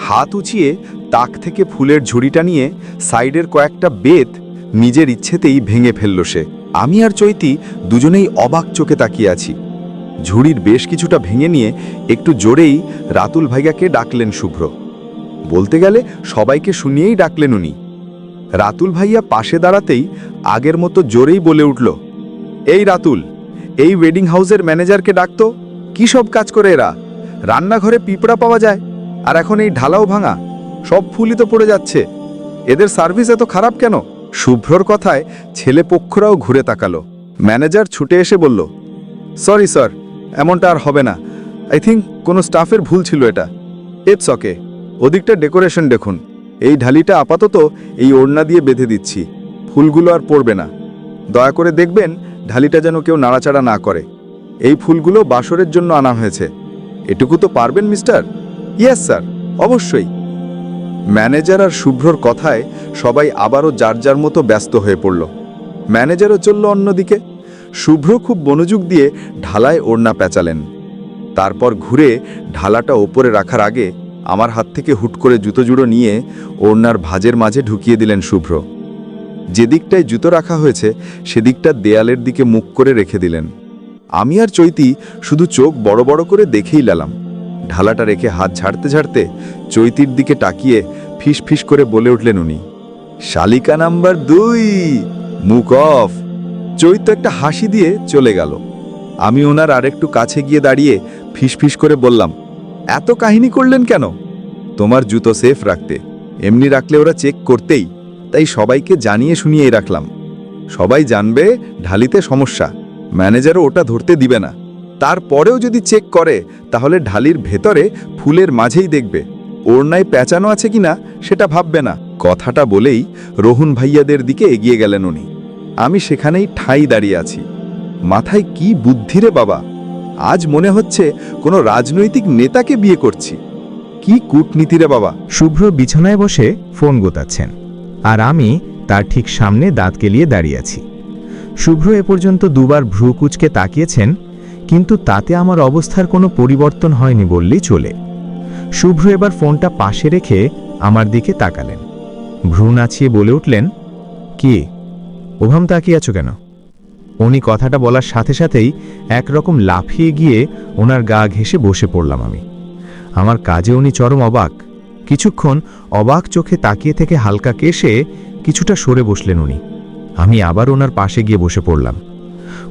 হাত উঁচিয়ে তাক থেকে ফুলের ঝুড়িটা নিয়ে সাইডের কয়েকটা বেত নিজের ইচ্ছেতেই ভেঙে ফেলল সে। আমি আর চৈতি দুজনেই অবাক চোখে তাকিয়ে আছি। ঝুড়ির বেশ কিছুটা ভেঙে নিয়ে একটু জোরেই রাতুল ভাইয়াকে ডাকলেন শুভ্র। বলতে গেলে সবাইকে শুনিয়েই ডাকলেন উনি। রাতুল ভাইয়া পাশে দাঁড়াতেই আগের মতো জোরেই বলে উঠল, এই রাতুল, এই ওয়েডিং হাউসের ম্যানেজারকে ডাকতো। কি সব কাজ করে এরা? রান্নাঘরে পিঁপড়া পাওয়া যায়, আর এখন এই ঢালাও ভাঙা, সব ফুলই তো পড়ে যাচ্ছে। এদের সার্ভিস এত খারাপ কেন? শুভ্রর কথায় ছেলে পক্ষরাও ঘুরে তাকালো। ম্যানেজার ছুটে এসে বলল, সরি স্যার, এমনটা আর হবে না। আই থিঙ্ক কোনো স্টাফের ভুল ছিল এটা। It's okay. ওদিকটা ডেকোরেশন দেখুন। এই ঢালিটা আপাতত এই ওড়না দিয়ে বেঁধে দিচ্ছি, ফুলগুলো আর পড়বে না। দয়া করে দেখবেন ঢালিটা যেন কেউ নাড়াচাড়া না করে। এই ফুলগুলো বাসরের জন্য আনা হয়েছে। এটুকু তো পারবেন মিস্টার? ইয়েস স্যার, অবশ্যই। ম্যানেজার আর শুভ্রর কথায় সবাই আবারও যার যার মতো ব্যস্ত হয়ে পড়ল। ম্যানেজারও চলল অন্যদিকে। শুভ্র খুব মনোযোগ দিয়ে ঢালায় ওড়না পেঁচালেন। তারপর ঘুরে ঢালাটা ওপরে রাখার আগে আমার হাত থেকে হুট করে জুতো জুড়ো নিয়ে ওড়নার ভাঁজের মাঝে ঢুকিয়ে দিলেন শুভ্র। যেদিকটায় জুতো রাখা হয়েছে সেদিকটা দেয়ালের দিকে মুখ করে রেখে দিলেন। আমি আর চৈতি শুধু চোখ বড় বড় করে দেখেই লালাম। ঢালাটা রেখে হাত ঝাড়তে ঝাড়তে চৈতির দিকে তাকিয়ে ফিস ফিস করে বলে উঠলেন উনি, শালিকা নাম্বার 2, মুখ অফ। চৈত্য একটা হাসি দিয়ে চলে গেল। আমি ওনার আরেকটু কাছে গিয়ে দাঁড়িয়ে ফিস ফিস করে বললাম, এত কাহিনী করলেন কেন? তোমার জুতো সেফ রাখতে, এমনি রাখলে ওরা চেক করতেই, তাই সবাইকে জানিয়ে শুনিয়েই রাখলাম। সবাই জানবে ঢালিতে সমস্যা, ম্যানেজারও ওটা ধরতে দিবে না। তারপরেও যদি চেক করে তাহলে ঢালির ভেতরে ফুলের মাঝেই দেখবে, ওড়নায় পেঁচানো আছে কিনা সেটা ভাববে না। কথাটা বলেই রোহন ভাইয়াদের দিকে এগিয়ে গেলেন উনি। আমি সেখানেই ঠাই দাঁড়িয়ে আছি। মাথায় কি বুদ্ধি রে বাবা! আজ মনে হচ্ছে কোনো রাজনৈতিক নেতাকে বিয়ে করছি। কি কূটনীতি রে বাবা! শুভ্র বিছানায় বসে ফোন গোতাচ্ছেন, আর আমি তার ঠিক সামনে দাঁত কেলিয়ে দাঁড়িয়ে আছি। শুভ্র এ পর্যন্ত দুবার ভ্রু কুঁচকে তাকিয়েছেন, কিন্তু তাতে আমার অবস্থার কোনো পরিবর্তন হয়নি বললেই চলে। শুভ্র এবার ফোনটা পাশে রেখে আমার দিকে তাকালেন। ভ্রু নাচিয়ে বলে উঠলেন, কি ওভাম তাকিয়ে আছো কেন? উনি কথাটা বলার সাথে সাথেই একরকম লাফিয়ে গিয়ে ওনার গা ঘেঁষে বসে পড়লাম আমি। আমার কাজে উনি চরম অবাক। কিছুক্ষণ অবাক চোখে তাকিয়ে থেকে হালকা কেশে কিছুটা সরে বসলেন উনি। আমি আবার ওনার পাশে গিয়ে বসে পড়লাম।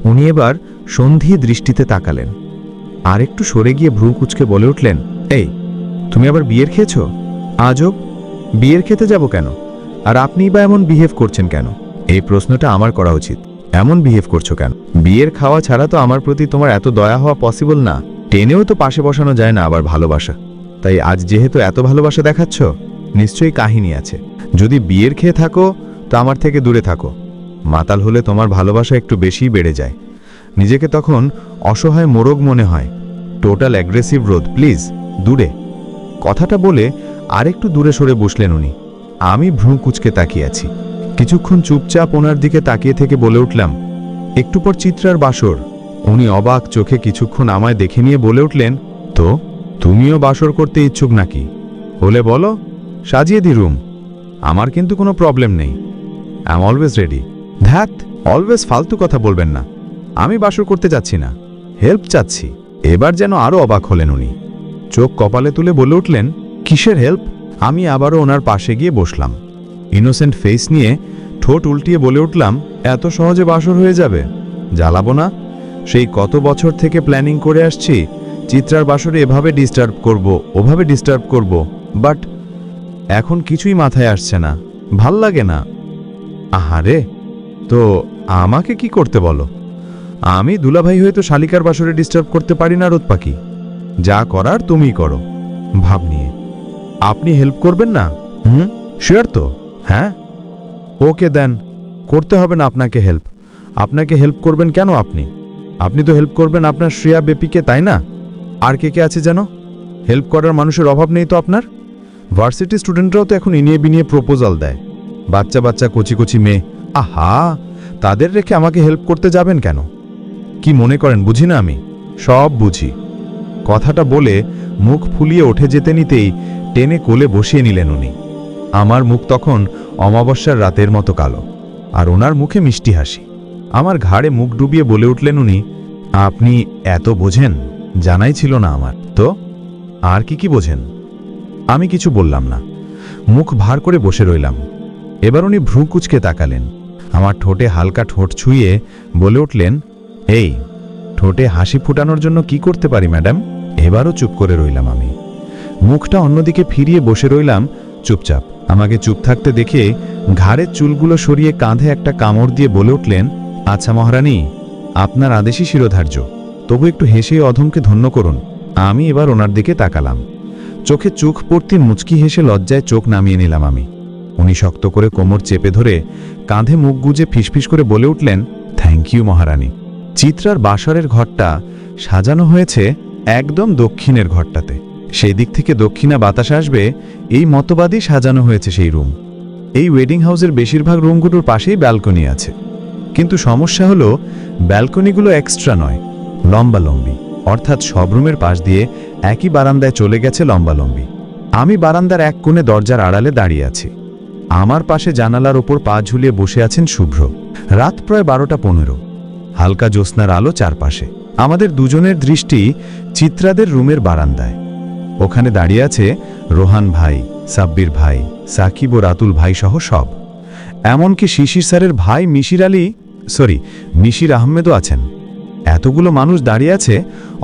উনি এবার সন্ধি দৃষ্টিতে তাকালেন। আর একটু সরে গিয়ে ভ্রু কুচকে বলে উঠলেন, এই, তুমি আবার বিয়ের খেয়েছো? আজব, বিয়ের খেতে যাব কেন? আর আপনিই বা এমন বিহেভ করছেন কেন? এই প্রশ্নটা আমার করা উচিত। এমন বিহেভ করছো কেন? বিয়ের খাওয়া ছাড়া তো আমার প্রতি তোমার এত দয়া হওয়া পসিবল না। টেনেও তো পাশে বসানো যায় না আবার ভালোবাসা। তাই আজ যেহেতু এত ভালোবাসা দেখাচ্ছ, নিশ্চয়ই কাহিনী আছে। যদি বিয়ের খেয়ে থাকো তো আমার থেকে দূরে থাকো। মাতাল হলে তোমার ভালোবাসা একটু বেশিই বেড়ে যায়। নিজেকে তখন অসহায় মোরগ মনে হয়। টোটাল অ্যাগ্রেসিভ রোধ, প্লিজ দূরে। কথাটা বলে আরেকটু দূরে সরে বসলেন উনি। আমি ভ্রু কুচকে তাকিয়ে আছি। কিছুক্ষণ চুপচাপ ওনার দিকে তাকিয়ে থেকে বলে উঠলাম, একটু পর চিত্রার বাসর। উনি অবাক চোখে কিছুক্ষণ আমায় দেখে নিয়ে বলে উঠলেন, তো তুমিও বাসর করতে ইচ্ছুক নাকি? হলে বলো, সাজিয়ে দি রুম। আমার কিন্তু কোনো প্রবলেম নেই। I am always ready. ধ্যাত, অলওয়েজ ফালতু কথা বলবেন না। আমি বাসর করতে যাচ্ছি না, হেল্প চাচ্ছি। এবার যেন আরও অবাক হলেন উনি। চোখ কপালে তুলে বলে উঠলেন, কিসের হেল্প? আমি আবারও ওনার পাশে গিয়ে বসলাম। ইনোসেন্ট ফেস নিয়ে ঠোঁট উল্টিয়ে বলে উঠলাম, এত সহজে বাসর হয়ে যাবে? জ্বালাবো না? সেই কত বছর থেকে প্ল্যানিং করে আসছি চিত্রার বাসরে এভাবে ডিস্টার্ব করব, ওভাবে ডিস্টার্ব করব, বাট এখন কিছুই মাথায় আসছে না, ভাল লাগে না। আহারে, তো আমাকে কি করতে বলো? আমি দুলাভাই হয়তো শালিকার বাসরে ডিস্টার্ব করতে পারি না রোদ পাখি। যা করার তুমিই করো ভাব নিয়ে। আপনি হেল্প করবেন না? শিওর তো? হ্যাঁ, ওকে দেন, করতে হবে না আপনাকে হেল্প। আপনাকে হেল্প করবেন কেন আপনি? আপনি তো হেল্প করবেন আপনার শ্রেয়া বেপিকে, তাই না? আর কে কে আছে যেন? হেল্প করার মানুষের অভাব নেই তো আপনার। ভার্সিটি স্টুডেন্টরাও তো এখন ইনিয়ে বিনিয়ে প্রপোজাল দেয়। বাচ্চা বাচ্চা কচি কচি মেয়ে, আহা, তাদের রেখে আমাকে হেল্প করতে যাবেন কেন? কি মনে করেন বুঝি না আমি? সব বুঝি। কথাটা বলে মুখ ফুলিয়ে উঠে যেতে নিতেই টেনে কোলে বসিয়ে নিলেন উনি। আমার মুখ তখন অমাবস্যার রাতের মতো কালো, আর ওনার মুখে মিষ্টি হাসি। আমার ঘাড়ে মুখ ডুবিয়ে বলে উঠলেন উনি, আপনি এত বোঝেন, জানাই ছিল না আমার। তো আর কি কি বোঝেন? আমি কিছু বললাম না, মুখ ভার করে বসে রইলাম। এবার উনি ভ্রু কুচকে তাকালেন। আমার ঠোঁটে হালকা ঠোঁট ছুঁয়ে বলে উঠলেন, এই, ঠোঁটে হাসি ফুটানোর জন্য কি করতে পারি ম্যাডাম? এবারও চুপ করে রইলাম আমি। মুখটা অন্যদিকে ফিরিয়ে বসে রইলাম চুপচাপ। আমাকে চুপ থাকতে দেখে ঘাড়ের চুলগুলো সরিয়ে কাঁধে একটা কামড় দিয়ে বলে উঠলেন, আচ্ছা মহারানী, আপনার আদেশই শিরোধার্য, তবু একটু হেসে অধমকে ধন্য করুন। আমি এবার ওনার দিকে তাকালাম। চোখে চোখ পড়তে মুচকি হেসে লজ্জায় চোখ নামিয়ে নিলাম আমি। উনি শক্ত করে কোমর চেপে ধরে কাঁধে মুখ গুজে ফিসফিস করে বলে উঠলেন, থ্যাংক ইউ মহারানী। চিত্রার বাসরের ঘরটা সাজানো হয়েছে একদম দক্ষিণের ঘরটাতে। সেই দিক থেকে দক্ষিণা বাতাস আসবে এই মতবাদই সাজানো হয়েছে সেই রুম। এই ওয়েডিং হাউসের বেশিরভাগ রুমগুলোর পাশেই ব্যালকনি আছে, কিন্তু সমস্যা হলো ব্যালকনিগুলো এক্সট্রা নয়, লম্বালম্বি। অর্থাৎ সব রুমের পাশ দিয়ে একই বারান্দায় চলে গেছে লম্বালম্বি। আমি বারান্দার এক কোণে দরজার আড়ালে দাঁড়িয়ে আছি। আমার পাশে জানালার ওপর পা ঝুলিয়ে বসে আছেন শুভ্র। রাত প্রায় 12:15। হালকা জ্যোৎস্নার আলো চারপাশে। আমাদের দুজনের দৃষ্টি চিত্রাদের রুমের বারান্দায়। ওখানে দাঁড়িয়ে আছে রোহান ভাই, সাব্বির ভাই, সাকিব ও রাতুল ভাই সহ সব। এমনকি শিশির স্যারের ভাই মিশির আহমেদও আছেন। এতগুলো মানুষ দাঁড়িয়ে আছে,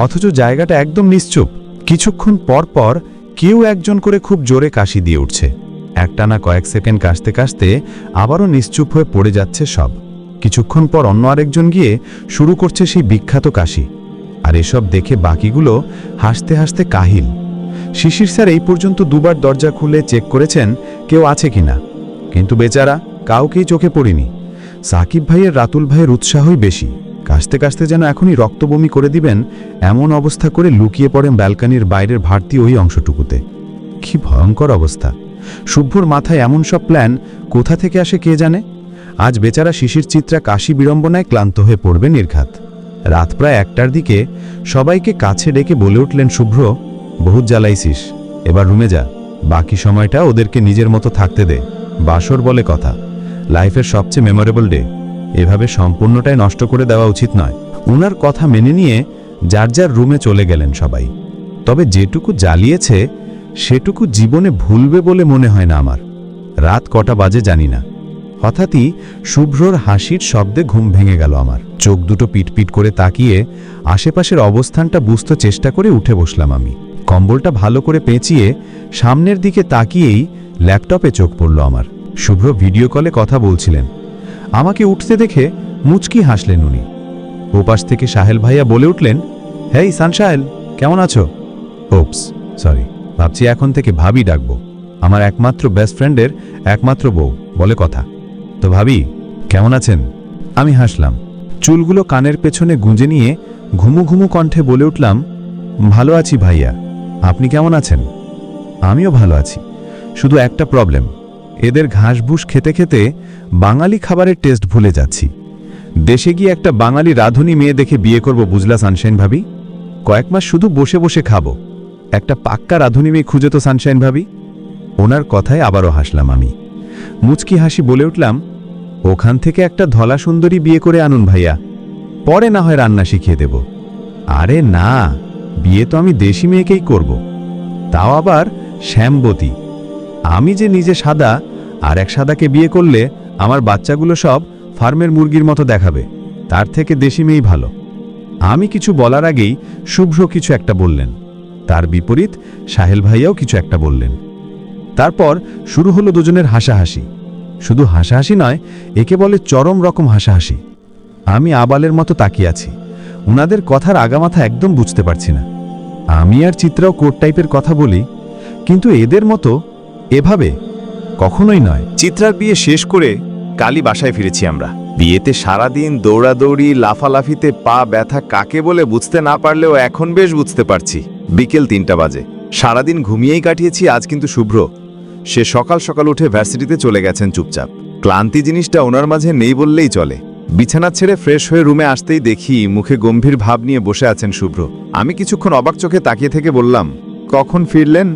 অথচ জায়গাটা একদম নিশ্চুপ। কিছুক্ষণ পর পর কেউ একজন করে খুব জোরে কাশি দিয়ে উঠছে। একটানা কয়েক সেকেন্ড কাশতে কাশতে আবারও নিশ্চুপ হয়ে পড়ে যাচ্ছে সব। কিছুক্ষণ পর অন্য আরেকজন গিয়ে শুরু করছে সেই বিখ্যাত কাশি। আর এসব দেখে বাকিগুলো হাসতে হাসতে কাহিল। শিশির স্যার এই পর্যন্ত দুবার দরজা খুলে চেক করেছেন কেউ আছে কিনা, কিন্তু বেচারা কাউকেই চোখে পড়েনি। সাকিব ভাইয়ের রাতুল ভাইয়ের উৎসাহই বেশি। কাশতে কাশতে যেন এখনই রক্তবমি করে দিবেন এমন অবস্থা করে লুকিয়ে পড়েন ব্যালকনির বাইরের ভারতী ওই অংশটুকুতে। কি ভয়ঙ্কর অবস্থা! শুভ্রর মাথায় এমন সব প্ল্যান কোথা থেকে আসে কে জানে। আজ বেচারা শিশির চিত্রা কাশি বিড়ম্বনায় ক্লান্ত হয়ে পড়বে নির্ঘাত। রাত প্রায় 1টার দিকে সবাইকে কাছে ডেকে বলে উঠলেন শুভ্র, বহুত জ্বালাইছিস, এবার রুমে যা। বাকি সময়টা ওদেরকে নিজের মতো থাকতে দে। বাসর বলে কথা, লাইফের সবচেয়ে মেমোরেবল ডে, এভাবে সম্পূর্ণটাই নষ্ট করে দেওয়া উচিত নয়। উনার কথা মেনে নিয়ে যার যার রুমে চলে গেলেন সবাই। তবে যেটুকু জ্বালিয়েছে সেটুকু জীবনে ভুলবে বলে মনে হয় না আমার। রাত কটা বাজে জানি না, হঠাৎই শুভ্রর হাসির শব্দে ঘুম ভেঙে গেল আমার। চোখ দুটো পিটপিট করে তাকিয়ে আশেপাশের অবস্থানটা বুঝতে চেষ্টা করে উঠে বসলাম আমি। কম্বলটা ভালো করে পেঁচিয়ে সামনের দিকে তাকিয়েই ল্যাপটপে চোখ পড়ল আমার। শুভ্র ভিডিও কলে কথা বলছিলেন। আমাকে উঠতে দেখে মুচকি হাসলেন উনি। ওপাশ থেকে সাহেল ভাইয়া বলে উঠলেন, হেই সানশাইল, কেমন আছো? ওপস, সরি, ভাবছি এখন থেকে ভাবি ডাকবো। আমার একমাত্র বেস্ট ফ্রেন্ডের একমাত্র বউ বলে কথা। তো ভাবি কেমন আছেন? আমি হাসলাম। চুলগুলো কানের পেছনে গুঁজে নিয়ে ঘুমু ঘুমু কণ্ঠে বলে উঠলাম, ভালো আছি ভাইয়া, আপনি কেমন আছেন? আমিও ভালো আছি, শুধু একটা প্রবলেম, এদের ঘাসবুস খেতে খেতে বাঙালি খাবারের টেস্ট ভুলে যাচ্ছি। দেশে গিয়ে একটা বাঙালি রাঁধুনি মেয়ে দেখে বিয়ে করব, বুঝলা সানশাইন ভাবি? কয়েক মাস শুধু বসে বসে খাবো। একটা পাক্কা রাঁধুনি মেয়ে খুঁজে তো সানশাইন ভাবি। ওনার কথায় আবারও হাসলাম আমি। মুচকি হাসি বলে উঠলাম, ওখান থেকে একটা ধলা সুন্দরী বিয়ে করে আনুন ভাইয়া, পরে না হয় রান্না শিখিয়ে দেব। আরে না, বিয়ে তো আমি দেশি মেয়েকেই করব, তাও আবার শ্যামবতী। আমি যে নিজে সাদা, আর এক সাদাকে বিয়ে করলে আমার বাচ্চাগুলো সব ফার্মের মুরগির মতো দেখাবে, তার থেকে দেশি মেয়েই ভালো। আমি কিছু বলার আগেই শুভ্র কিছু একটা বললেন, তার বিপরীত সাহেল ভাইয়াও কিছু একটা বললেন। তারপর শুরু হলো দুজনের হাসাহাসি। শুধু হাসাহাসি নয়, একে বলে চরম রকম হাসাহাসি। আমি আবালের মতো তাকিয়ে আছি, উনাদের কথার আগামাথা একদম বুঝতে পারছি না। আমি আর চিত্রাও কোট টাইপের কথা বলি, কিন্তু এদের মতো এভাবে কখনোই নয়। চিত্রার বিয়ে শেষ করে কালই বাসায় ফিরেছি আমরা। বিয়েতে সারাদিন দৌড়াদৌড়ি, লাফালাফিতে পা ব্যথা কাকে বলে বুঝতে না পারলেও এখন বেশ বুঝতে পারছি। বিকেল 3টা বাজে। সারাদিন ঘুমিয়েই কাটিয়েছি। আজ কিন্তু শুভ্র, সে সকাল সকাল উঠে ভার্সিটিতে চলে গেছেন চুপচাপ। ক্লান্তি জিনিসটা ওনার মাঝে নেই বললেই চলে। বিছানা ছেড়ে ফ্রেশ হয়ে রুমে আসতেই দেখি মুখে গম্ভীর ভাব নিয়ে বসে আছেন শুভ্র। আমি কিছুক্ষণ অবাক চোখে তাকিয়ে থেকে বললাম, কখন ফিরলেন?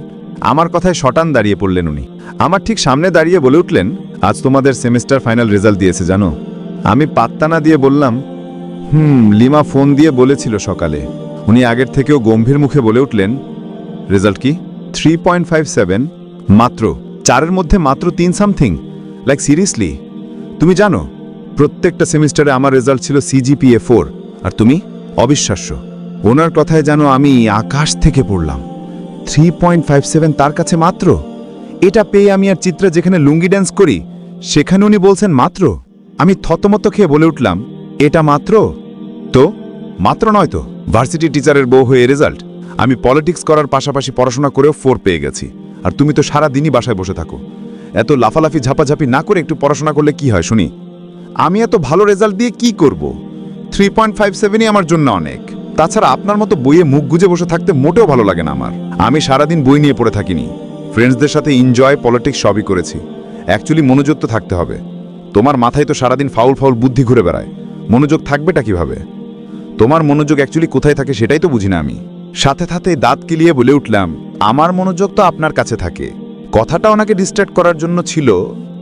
আমার কথায় শটান দাঁড়িয়ে পড়লেন উনি। আমার ঠিক সামনে দাঁড়িয়ে বলে উঠলেন, আজ তোমাদের সেমিস্টার ফাইনাল রেজাল্ট দিয়েছে জানো? আমি পাত্তা না দিয়ে বললাম, লিমা ফোন দিয়ে বলেছিল সকালে। উনি আগের থেকেও গম্ভীর মুখে বলে উঠলেন, রেজাল্ট কি? 3.57, মাত্র 4-এর মধ্যে মাত্র 3 সামথিং। Like seriously? তুমি জানো প্রত্যেকটা সেমিস্টারে আমার রেজাল্ট ছিল CGPA 4, আর তুমি? অবিশ্বাস্য। ওনার কথায় জানো আমি আকাশ থেকে পড়লাম। 3.57 তার কাছে মাত্র। এটা পেয়ে আমি আর চিত্রা যেখানে লুঙ্গি ড্যান্স করি সেখানে উনি বলছেন মাত্র। আমি থতমত খেয়ে বলে উঠলাম, এটা মাত্র? তো মাত্র নয় তো, ভার্সিটি টিচারের বউ হয়ে রেজাল্ট। আমি পলিটিক্স করার পাশাপাশি পড়াশোনা করেও 4 পেয়ে গেছি, আর তুমি তো সারা দিনই বাসায় বসে থাকো। এত লাফালাফি ঝাপাঝাপি না করে একটু পড়াশোনা করলে কি হয় শুনি? আমি এত ভালো রেজাল্ট দিয়ে কি করব? 3.57ই আমার জন্য অনেক। তাছাড়া আপনার মতো বইয়ে মুখ গুজে বসে থাকতে মোটেও ভালো লাগে না আমার। আমি সারাদিন বই নিয়ে পড়ে থাকিনি, ফ্রেন্ডসদের সাথে এনজয়, পলিটিক্স সবই করেছি। অ্যাকচুয়ালি মনোযোগ তো থাকতে হবে। তোমার মাথায় তো সারাদিন ফাউল ফাউল বুদ্ধি ঘুরে বেড়ায়, মনোযোগ থাকবেটা কিভাবে? তোমার মনোযোগ অ্যাকচুয়ালি কোথায় থাকে সেটাই তো বুঝি না আমি। সাথে সাথে দাঁত কিলিয়ে বলে উঠলাম, আমার মনোযোগ তো আপনার কাছে থাকে। কথাটা ওনাকে ডিস্ট্র্যাক্ট করার জন্য ছিল,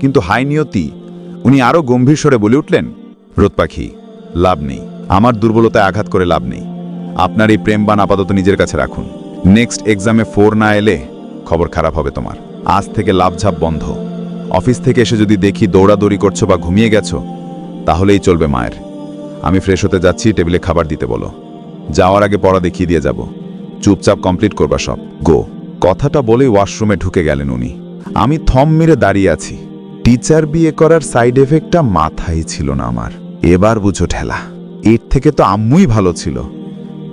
কিন্তু হাই নিয়তি। উনি আরও গম্ভীর স্বরে বলে উঠলেন, রোদ পাখি, লাভ নেই, আমার দুর্বলতায় আঘাত করে লাভ নেই। আপনার এই প্রেমবান আপাতত নিজের কাছে রাখুন। নেক্সট এক্সামে 4 না এলে খবর খারাপ হবে তোমার। আজ থেকে লাভঝাপ বন্ধ। অফিস থেকে এসে যদি দেখি দৌড়াদৌড়ি করছো বা ঘুমিয়ে গেছো, তাহলেই চলবে মায়ের। আমি ফ্রেশ হতে যাচ্ছি, টেবিলে খাবার দিতে বলো। যাওয়ার আগে পড়া দেখিয়ে দিয়ে যাব। চুপচাপ কমপ্লিট করবা সব, গো। কথাটা বলে ওয়াশরুমে ঢুকে গেলেন উনি। আমি থম মেরে দাঁড়িয়ে আছি। টিচার বিয়ে করার সাইড এফেক্টটা মাথায় ছিল না আমার। এবার বুঝো ঠেলা। এর থেকে তো আম্মুই ভালো ছিল।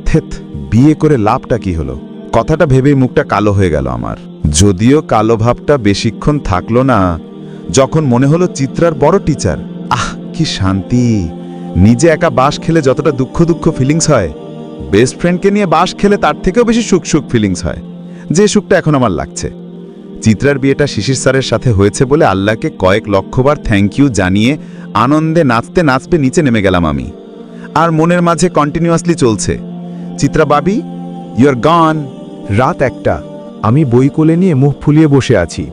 থেত, বিয়ে করে লাভটা কি হলো? কথাটা ভেবেই মুখটা কালো হয়ে গেল আমার। যদিও কালো ভাবটা বেশিক্ষণ থাকলো না, যখন মনে হলো চিত্রার বড় টিচার। আহ, কি শান্তি! নিজে একা বাঁশ খেলে যতটা দুঃখ দুঃখ ফিলিংস হয়, বেস্ট ফ্রেন্ডকে নিয়ে বাঁশ খেলে তার থেকেও বেশি সুখ সুখ ফিলিংস হয়, যে সুখটা এখন আমার লাগছে। চিত্রার বিয়েটা শিশির স্যারের সাথে হয়েছে বলে আল্লাহকে কয়েক লক্ষবার থ্যাংক ইউ জানিয়ে আনন্দে নাচতে নাচতে নিচে নেমে গেলাম আমি। আর মনের মাঝে কন্টিনিউয়াসলি চলছে, চিত্রা বাবি, ইউর গন। রাত 1টা। আমি বই কোলে নিয়ে মুখ ফুলিয়ে বসে আছি।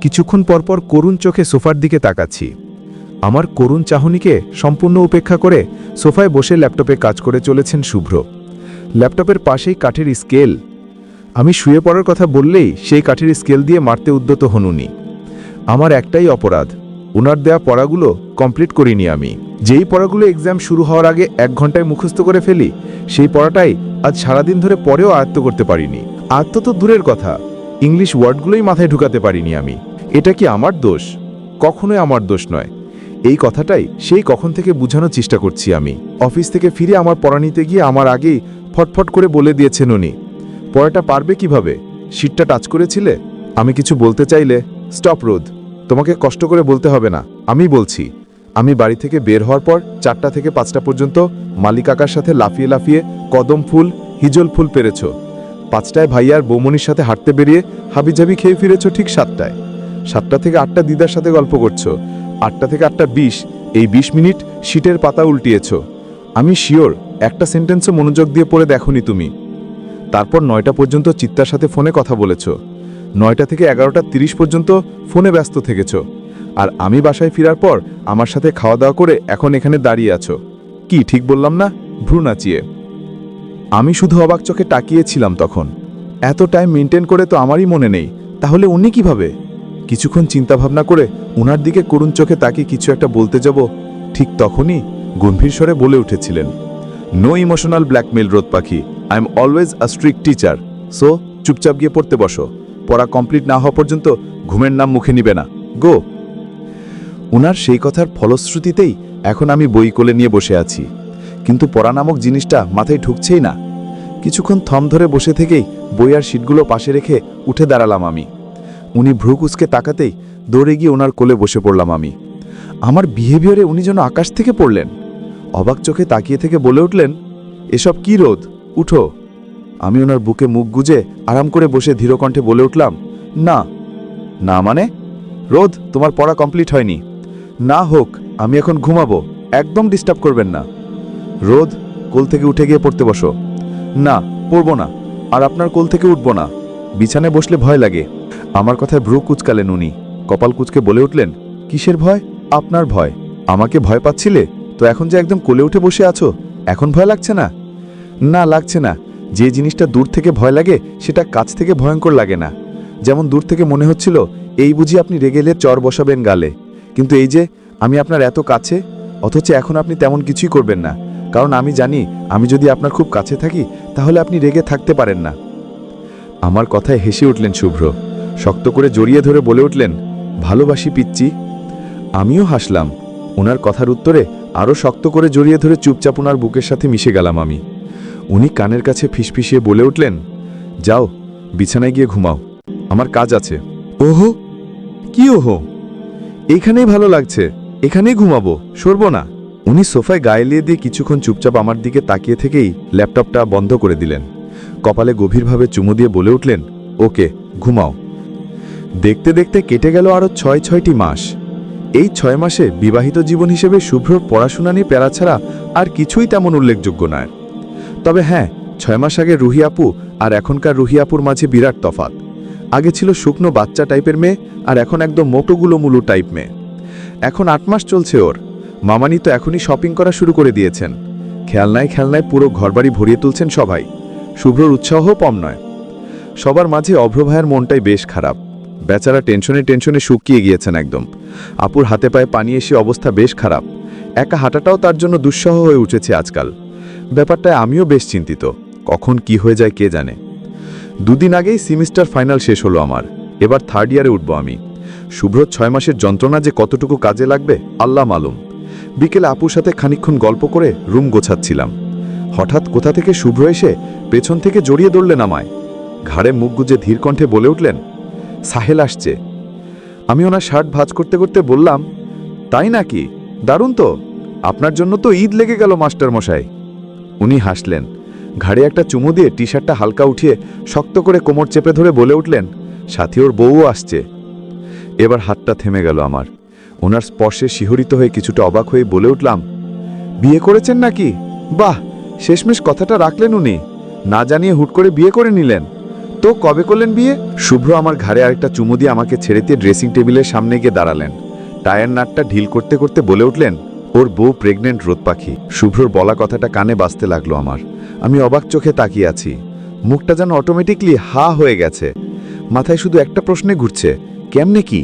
কিছুক্ষণ পরপর করুণ চোখে সোফার দিকে তাকাচ্ছি। আমার করুণ চাহনিকে সম্পূর্ণ উপেক্ষা করে সোফায় বসে ল্যাপটপে কাজ করে চলেছেন শুভ্র। ল্যাপটপের পাশেই কাঠের স্কেল। আমি শুয়ে পড়ার কথা বললেই সেই কাঠের স্কেল দিয়ে মারতে উদ্যত হন উনি। আমার একটাই অপরাধ, ওনার দেয়া পড়াগুলো কমপ্লিট করিনি আমি। যেই পড়াগুলো এক্সাম শুরু হওয়ার আগে 1 ঘন্টায় মুখস্থ করে ফেলি, সেই পড়াটাই আজ সারাদিন ধরে পরেও আয়ত্ত করতে পারিনি। আয়ত্ত তো দূরের কথা, ইংলিশ ওয়ার্ডগুলোই মাথায় ঢুকাতে পারিনি আমি। এটা কি আমার দোষ? কখনোই আমার দোষ নয়। এই কথাটাই সেই কখন থেকে বোঝানোর চেষ্টা করছি আমি। অফিস থেকে ফিরে আমার পড়া নিতে গিয়ে আমার আগেই ফটফট করে বলে দিয়েছেন উনি, পড়াটা পারবে কিভাবে? শীটটা টাচ করেছিলে? আমি কিছু বলতে চাইলে, স্টপ রোদ, তোমাকে কষ্ট করে বলতে হবে না, আমি বলছি। আমি বাড়ি থেকে বের হওয়ার পর 4টা থেকে 5টা পর্যন্ত মালিক কাকার সাথে লাফিয়ে লাফিয়ে কদম ফুল, হিজল ফুল পেরেছ। 5টায় ভাইয়ার বৌমনির সাথে হাঁটতে বেরিয়ে হাবিজাবি খেয়ে ফিরেছ ঠিক 7টায়। 7টা থেকে 8টা দিদার সাথে গল্প করছো। 8টা থেকে 8টা 20, এই 20 মিনিট শীটের পাতা উল্টিয়েছ। আমি শিওর একটা সেন্টেন্সও মনোযোগ দিয়ে পড়ে দেখোনি তুমি। তারপর 9টা পর্যন্ত চিত্তার সাথে ফোনে কথা বলেছ। 9টা থেকে 11টা 30 পর্যন্ত ফোনে ব্যস্ত থেকেছ। আর আমি বাসায় ফেরার পর আমার সাথে খাওয়া দাওয়া করে এখন এখানে দাঁড়িয়ে আছো। কি ঠিক বললাম না? ভ্রু নাচিয়ে। আমি শুধু অবাক চোখে তাকিয়েছিলাম তখন। এত টাইম মেনটেন করে তো আমারই মনে নেই, তাহলে উনি কিভাবে? কিছুক্ষণ চিন্তাভাবনা করে ওনার দিকে করুণ চোখে তাকিয়ে কিছু একটা বলতে যাব, ঠিক তখনই গম্ভীর স্বরে বলে উঠেছিলেন, নো ইমোশনাল ব্ল্যাকমেল রোদ পাখি, I am always a strict teacher, so চুপচাপ গিয়ে পড়তে বসো। পড়া কমপ্লিট না হওয়া পর্যন্ত ঘুমের নাম মুখে নিবে না, গো। ওনার সেই কথার ফলশ্রুতিতেই এখন আমি বই কোলে নিয়ে বসে আছি, কিন্তু পড়া নামক জিনিসটা মাথায় ঢুকছেই না। কিছুক্ষণ থম ধরে বসে থেকেই বই আর শিটগুলো পাশে রেখে উঠে দাঁড়ালাম আমি। উনি ভ্রু কুঁচকে তাকাতেই দৌড়ে গিয়ে ওনার কোলে বসে পড়লাম আমি। আমার বিহেভিয়ারে উনি যেন আকাশ থেকে পড়লেন। অবাক চোখে তাকিয়ে থেকে বলে উঠলেন, এসব কি রোদ, উঠো। আমি ওনার বুকে মুখ গুজে আরাম করে বসে ধীরকণ্ঠে বলে উঠলাম, না। না মানে? রোদ, তোমার পড়া কমপ্লিট হয়নি। না হোক, আমি এখন ঘুমাবো, একদম ডিস্টার্ব করবেন না। রোদ, কোল থেকে উঠে গিয়ে পড়তে বসো। না, পড়ব না, আর আপনার কোল থেকে উঠব না, বিছানায় বসলে ভয় লাগে। আমার কথায় ভ্রু কুচকালেন উনি, কপাল কুচকে বলে উঠলেন, কিসের ভয়? আপনার ভয়। আমাকে ভয় পাচ্ছিলে তো এখন যে একদম কোলে উঠে বসে আছো, এখন ভয় লাগছে না? না, লাগছে না। যে জিনিসটা দূর থেকে ভয় লাগে সেটা কাছ থেকে ভয়ঙ্কর লাগে না। যেমন দূর থেকে মনে হচ্ছিল এই বুঝি আপনি রেগে এলে চর বসাবেন গালে, কিন্তু এই যে আমি আপনার এত কাছে, অথচ এখন আপনি তেমন কিছুই করবেন না, কারণ আমি জানি আমি যদি আপনার খুব কাছে থাকি তাহলে আপনি রেগে থাকতে পারেন না। আমার কথায় হেসে উঠলেন শুভ্র, শক্ত করে জড়িয়ে ধরে বলে উঠলেন, ভালোবাসি পিচ্চি। আমিও হাসলাম। ওনার কথার উত্তরে আরও শক্ত করে জড়িয়ে ধরে চুপচাপ ওনার বুকের সাথে মিশে গেলাম আমি। উনি কানের কাছে ফিসফিসিয়ে বলে উঠলেন, যাও বিছানায় গিয়ে ঘুমাও, আমার কাজ আছে। ওহো, কি ওহো? এইখানেই ভালো লাগছে, এখানেই ঘুমাবো, সরব না। উনি সোফায় গায়ে লিয়ে দিয়ে কিছুক্ষণ চুপচাপ আমার দিকে তাকিয়ে থেকেই ল্যাপটপটা বন্ধ করে দিলেন। কপালে গভীরভাবে চুমু দিয়ে বলে উঠলেন, ওকে, ঘুমাও। দেখতে দেখতে কেটে গেল আরও 6টি মাস। এই 6 মাসে বিবাহিত জীবন হিসেবে শুভ্রর পড়াশোনা নিয়ে প্যারা ছাড়া আর কিছুই তেমন উল্লেখযোগ্য নয়। তবে হ্যাঁ, 6 মাস আগে রুহি আপু আর এখনকার রুহি আপুর মাঝে বিরাট তফাৎ। আগে ছিল শুকনো বাচ্চা টাইপের মেয়ে, আর এখন একদম মোটোগুলো মুলু টাইপ মেয়ে। এখন 8 মাস চলছে ওর। মামানি তো এখনই শপিং করা শুরু করে দিয়েছেন। খেলনায় খেলনায় পুরো ঘরবাড়ি ভরিয়ে তুলছেন সবাই। শুভ্রর উৎসাহ কম নয়। সবার মাঝে অভ্র ভাইয়ের মনটাই বেশ খারাপ। বেচারা টেনশনে টেনশনে শুকিয়ে গিয়েছেন একদম। আপুর হাতে পায়ে পানি এসে অবস্থা বেশ খারাপ। একা হাঁটাটাও তার জন্য দুঃসহ হয়ে উঠেছে আজকাল। ব্যাপারটায় আমিও বেশ চিন্তিত, কখন কি হয়ে যায় কে জানে। 2 দিন আগেই সেমিস্টার ফাইনাল শেষ হলো আমার। এবার 3rd ইয়ারে উঠব আমি। শুভ্রর 6 মাসের যন্ত্রণা যে কতটুকু কাজে লাগবে আল্লাহ মালুম। বিকেলে আপুর সাথে খানিকক্ষণ গল্প করে রুম গোছাচ্ছিলাম। হঠাৎ কোথা থেকে শুভ্র এসে পেছন থেকে জড়িয়ে ধরলেন আমায়। ঘাড়ে মুখ গুজে ধীর কণ্ঠে বলে উঠলেন, সাহেল আসছে। আমি ওনার শার্ট ভাঁজ করতে করতে বললাম, তাই নাকি? দারুণ তো, আপনার জন্য তো ঈদ লেগে গেল মাস্টার মশাই। উনি হাসলেন, ঘাড়ে একটা চুমু দিয়ে টি শার্টটা হালকা উঠিয়ে শক্ত করে কোমর চেপে ধরে বলে উঠলেন, সাথী ওর বউও আসছে। এবার হাতটা থেমে গেল আমার। ওনার স্পর্শে শিহরিত হয়ে কিছুটা অবাক হয়ে বলে উঠলাম, বিয়ে করেছেন নাকি? বাহ, শেষমেশ কথাটা রাখলেন উনি। না জানিয়ে হুট করে বিয়ে করে নিলেন। তো কবে করলেন বিয়ে? শুভ্র আমার ঘাড়ে আরেকটা চুমু দিয়ে আমাকে ছেড়ে দিয়ে ড্রেসিং টেবিলের সামনে গিয়ে দাঁড়ালেন। টায়ার নাটটা ঢিল করতে করতে বলে উঠলেন, ওর বউ প্রেগনেন্ট রোদ পাখি। শুভ্রর বলা কথাটা কানে বাজতে লাগলো আমার। আমি অবাক চোখে তাকিয়ে আছি। মুখটা যেন অটোমেটিকলি হা হয়ে গেছে। মাথায় শুধু একটা প্রশ্নে ঘুরছে, কেমনে কি?